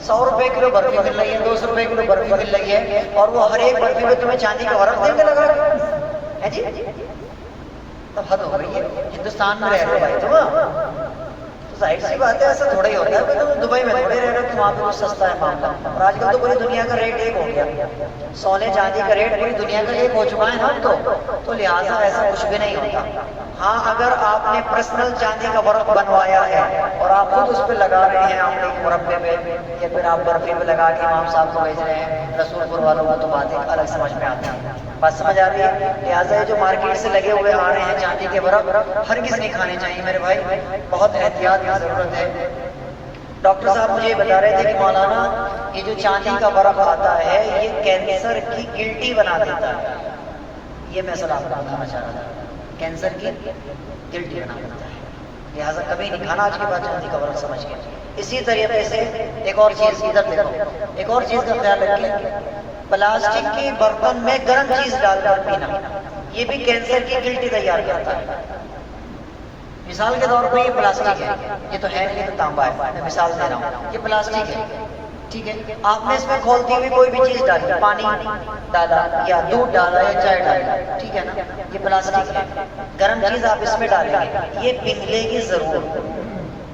100 روپے کلو برفی مل رہی ہے, 200 روپے کلو برفی مل رہی ہے, اور وہ ہر ایک برفی پہ تمہیں چاندی کا ورق دیں گے لگا ہے جی. تب حد ہو گئی ہے, ہندوستان میں رہ رہے بھائی تم, ظاہر سی بات ہے ایسا تھوڑا ہی ہوتا ہے, تم دبئی میں تھوڑے رہ رہے ہو, وہاں پہ کچھ سستا ہے معاملہ. اور آج کل تو پوری دنیا کا ریٹ ایک ہو گیا, سونے چاندی کا ریٹ پوری دنیا کا ایک ہو چکا ہے نا, تو لہٰذا ایسا کچھ بھی نہیں ہوتا. ہاں, اگر آپ نے پرسنل چاندی کا ورق بنوایا ہے اور آپ خود اس پہ لگا رہے ہیں آملے کے مربے پہ, یا پھر آپ برفی پہ لگا کے امام صاحب کو بھیج رہے ہیں, رسول پور والوں کو تو بات ایک الگ سمجھ میں آتی ہے, بات سمجھ آ رہی ہے. لہٰذا یہ جو مارکیٹ سے لگے ہوئے آ رہے ہیں چاندی کے ورق, ہرگز نہیں کھانے چاہیے میرے بھائی, بہت احتیاط کی ضرورت ہے. ڈاکٹر صاحب مجھے بتا رہے تھے کہ مولانا یہ جو چاندی کا ورق آتا ہے یہ کینسر کی گلٹی بنا دیتا ہے. یہ میں اصل آپ کو بتانا چاہ رہا تھا, کینسر کی گلٹی بنا دیتا ہے, لہٰذا کبھی نہیں کھانا آج کے بعد چاندی کا ورق, سمجھ گئے. اسی طریقے سے ایک اور چیز, ادھر دیکھو, ایک اور چیز کا خیال رکھیں, پلاسٹک کے برتن میں گرم چیز ڈال کر پینا, یہ بھی کینسر کی گلٹی تیار کرتا ہے. مثال کے طور پہ یہ پلاسٹک ہے, یہ تو ہے نہیں, تو تانبا ہے, میں مثال دے رہا ہوں, یہ پلاسٹک ہے, ٹھیک ہے. آپ نے اس میں کھولتی ہوئی کوئی بھی چیز ڈالی, پانی ڈالا یا دودھ ڈالا یا چائے ڈالا, ٹھیک ہے نا, یہ پلاسٹک ہے. گرم چیز آپ اس میں ڈالیں گے, یہ پگھلے گی ضرور,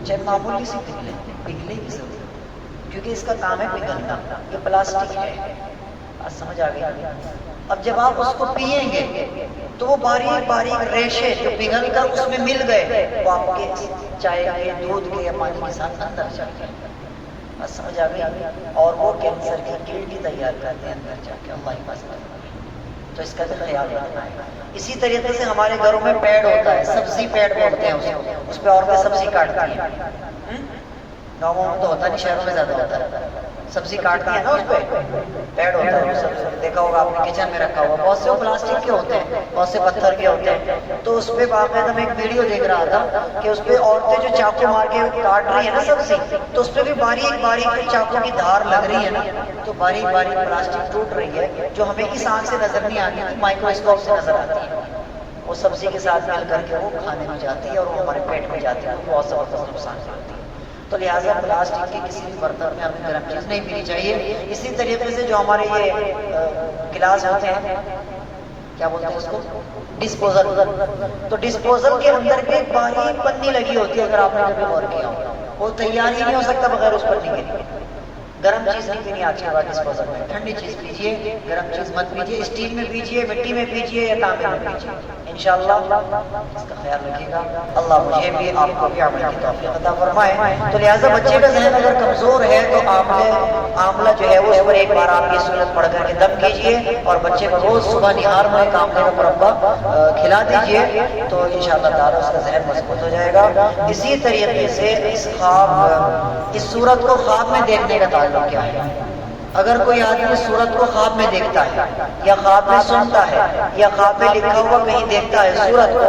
چاہے معمولی سی پگھلے گی ضرور, کیونکہ اس کا کام ہے پگھلنا. یہ پلاسٹک ہے, سمجھ آ گئی. اب جب آپ اس کو پیئیں گے تو وہ باریک باریک ریشے جو پگھل کر اس میں مل گئے, وہ آپ کے چائے کے, دودھ کے یا پانی کے ساتھ اندر چل گئے, سمجھ آ گئی. اور وہ کینسر کی گلٹی تیار کرتے ہیں اندر جا کے, اللہ حفاظت. تو اس کا بھی خیال رکھنا ہے. اسی طریقے سے ہمارے گھروں میں پیڈ ہوتا ہے, سبزی پیڈ بولتے ہیں اس پہ عورتیں سبزی کاٹتی ہیں. گاؤں میں تو ہوتا نہیں, شہروں میں زیادہ ہوتا ہے, سبزی کاٹتی ہے نا, اس پہ پیڈ ہوتا ہے, دیکھا ہوگا آپ نے کچن میں رکھا ہوا. بہت سے وہ پلاسٹک کے ہوتے ہیں, بہت سے پتھر کے ہوتے ہیں. تو اس پہ باقاعدہ میں ایک ویڈیو دیکھ رہا تھا کہ اس پہ عورتیں جو چاقو مار کے کاٹ رہی ہیں نا سبزی, تو اس پہ بھی باریک باریک چاقو کی دھار لگ رہی ہے نا, تو باریک باریک پلاسٹک ٹوٹ رہی ہے, جو ہمیں اس آنکھ سے نظر نہیں آتی, مائکروسکوپ سے نظر آتی ہے. وہ سبزی کے ساتھ مل کر کے وہ کھانے میں جاتی ہے اور وہ ہمارے پیٹ میں جاتی ہے, بہت زبردست نقصان کرتی ہے. تو لہٰذا پلاسٹک کے کسی بھی برتن میں ہمیں گرم چیز نہیں پینی چاہیے. اسی طریقے سے جو ہمارے یہ گلاس ہوتے ہیں، کیا بولتے ہیں اس کو، ڈسپوزل، تو ڈسپوزل کے اندر بھی ایک باریک پنی لگی ہوتی ہے. اگر آپ نے کبھی غور کیا ہو، وہ تیار ہی نہیں ہو سکتا بغیر اس پنی کے. گرم چیز نہیں پینی آج کے بعد ڈسپوزل میں. ٹھنڈی چیز پیجیے، گرم چیز مت پیجیے. اسٹیل میں پیجیے، مٹی میں پیجیے یا تانبے میں پیجیے. انشاءاللہ اس کا خیال رکھیے گا. اللہ مجھے بھی آپ کو بھی عمل کی توفیق عطا فرمائے. تو لہٰذا بچے کا ذہن اگر کمزور ہے تو آملہ جو ہے وہ اس پر ایک بار آپ کی سنت پڑھ کر کے دم کیجیے اور بچے کو روز صبح نہار میں ایک آملے کا مربع کھلا دیجیے، تو انشاءاللہ تعالیٰ اس کا ذہن مضبوط ہو جائے گا. اسی طریقے سے اس صورت کو خواب میں دیکھنے کا تعلق کیا ہے؟ اگر کوئی آدمی صورت کو خواب میں دیکھتا ہے یا خواب میں سنتا ہے یا خواب میں لکھا ہوا کہیں دیکھتا ہے صورت کو،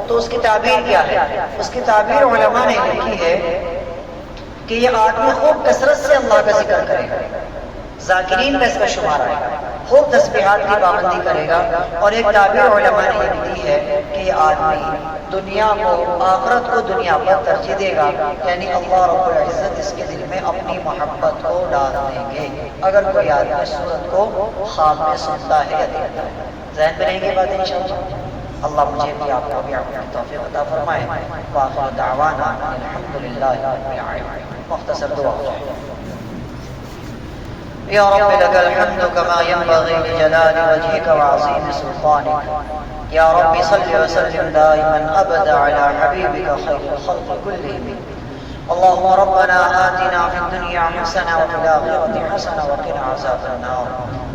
تو اس کی تعبیر کیا ہے؟ اس کی تعبیر علماء نے لکھی ہے کہ یہ آدمی خوب کثرت سے اللہ کا ذکر کرے گا، ذاکرین کا اس کا شمار آئے گا، خوب تسبیحات کی پابندی کرے گا. اور ایک تعبیر علماء نے یہ دی ہے کہ یہ آدمی دنیا کو، آخرت کو دنیا پر ترجیح دے گا، یعنی اللہ رب العزت اس کے دل میں اپنی محبت کو ڈال دیں گے اگر کوئی آدمی صورت کو خواب میں سنتا ہے یا دیکھتا ہے. ذہن میں رہیں گے بات انشاءاللہ. اللہ مجھے بھی آپ کو بھی عمل کی توفیق عطا فرمائے. وآخر دعوانا الحمدللہ رب العالمین. مختصر دعا ہو جائے. یا رب لك الحمد كما ينبغي لجلال وجهك وعظيم سلطانك. يا رب صل وسلم دائما ابدا على حبيبك خير الخلق كلهم. اللهم ربنا آتنا في الدنيا حسنة وفي الآخرة حسنة وقنا عذاب النار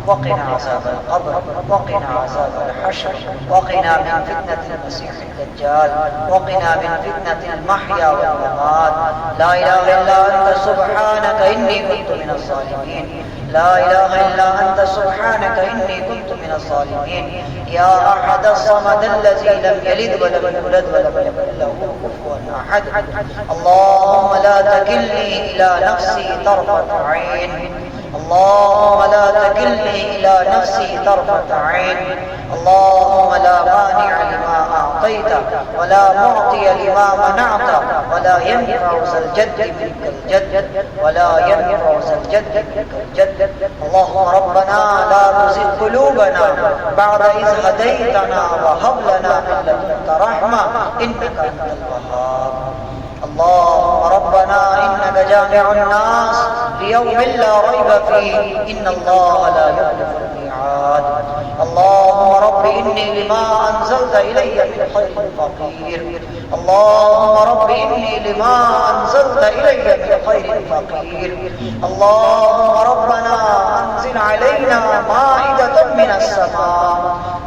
وقنا عذاب القبر وقنا عذاب الحشر وقنا من فتنة المسيح الدجال وقنا من فتنة المحيا والممات. لا إله إلا أنت سبحانك إني كنت من الظالمين. لا إله إلا أنت سبحانك إني كنت من الظالمين. يا أحد الصمد الذي لم يلد ولم يولد ولم يكن له كفوا أحد. اللهم لا تكلني إلى نفسي طرفة عين. اللهم لا تكلني إلى نفسي طرفة عين. اللهم لا مانع لما أعطيت ولا معطي لما منعت ولا ينفع ذا الجد منك الجد ولا ينفع ذا الجد منك الجد. اللهم ربنا لا تزغ قلوبنا بعد إذ هديتنا وهب لنا من لدنك رحمة إنك أنت الوهاب. اللهم ربنا إنك جامع الناس ليوم لا ريب فيه إن الله لا يخلف الميعاد. اللهم رب إني لما أنزلت إلي من خير فقير. اللهم رب إني لما أنزلت إلي من خير فقير. اللهم ربنا أنزل علينا مائدة من السماء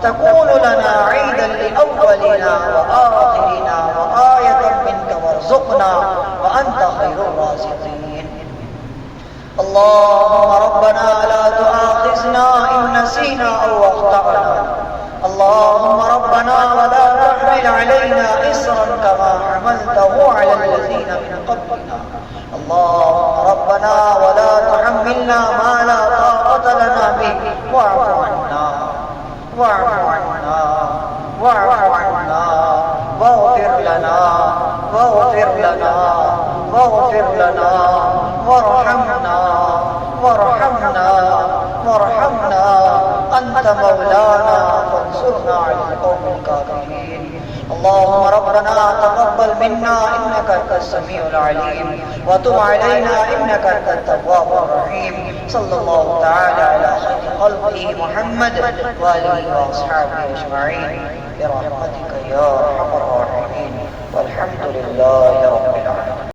تكون لنا عيدا لأولنا وآخرنا وآية منك وارزقنا وأنت خير الرازقين. اللهم ربنا لا تؤاخذنا إن نسينا أو أخطأنا. اللهم ربنا ولا تحمل علينا إصرا كما حملته على الذين من قبلنا. اللهم ربنا ولا تحملنا ما لا طاقة لنا به واعف عنا واعف عنا واعف عنا واغفر لنا واغفر لنا واغفر لنا وارحمنا وارحمنا وارحمنا. أنت مولانا فانصرنا على القوم الكافرين. اللهم ربنا تقبل منا إنك أنت السميع العليم وتب علينا إنك أنت التواب الرحيم. صلى الله تعالى على خير خلقه محمد وآله وأصحابه أجمعين برحمتك يا أرحم الراحمين والحمد لله رب العالمين.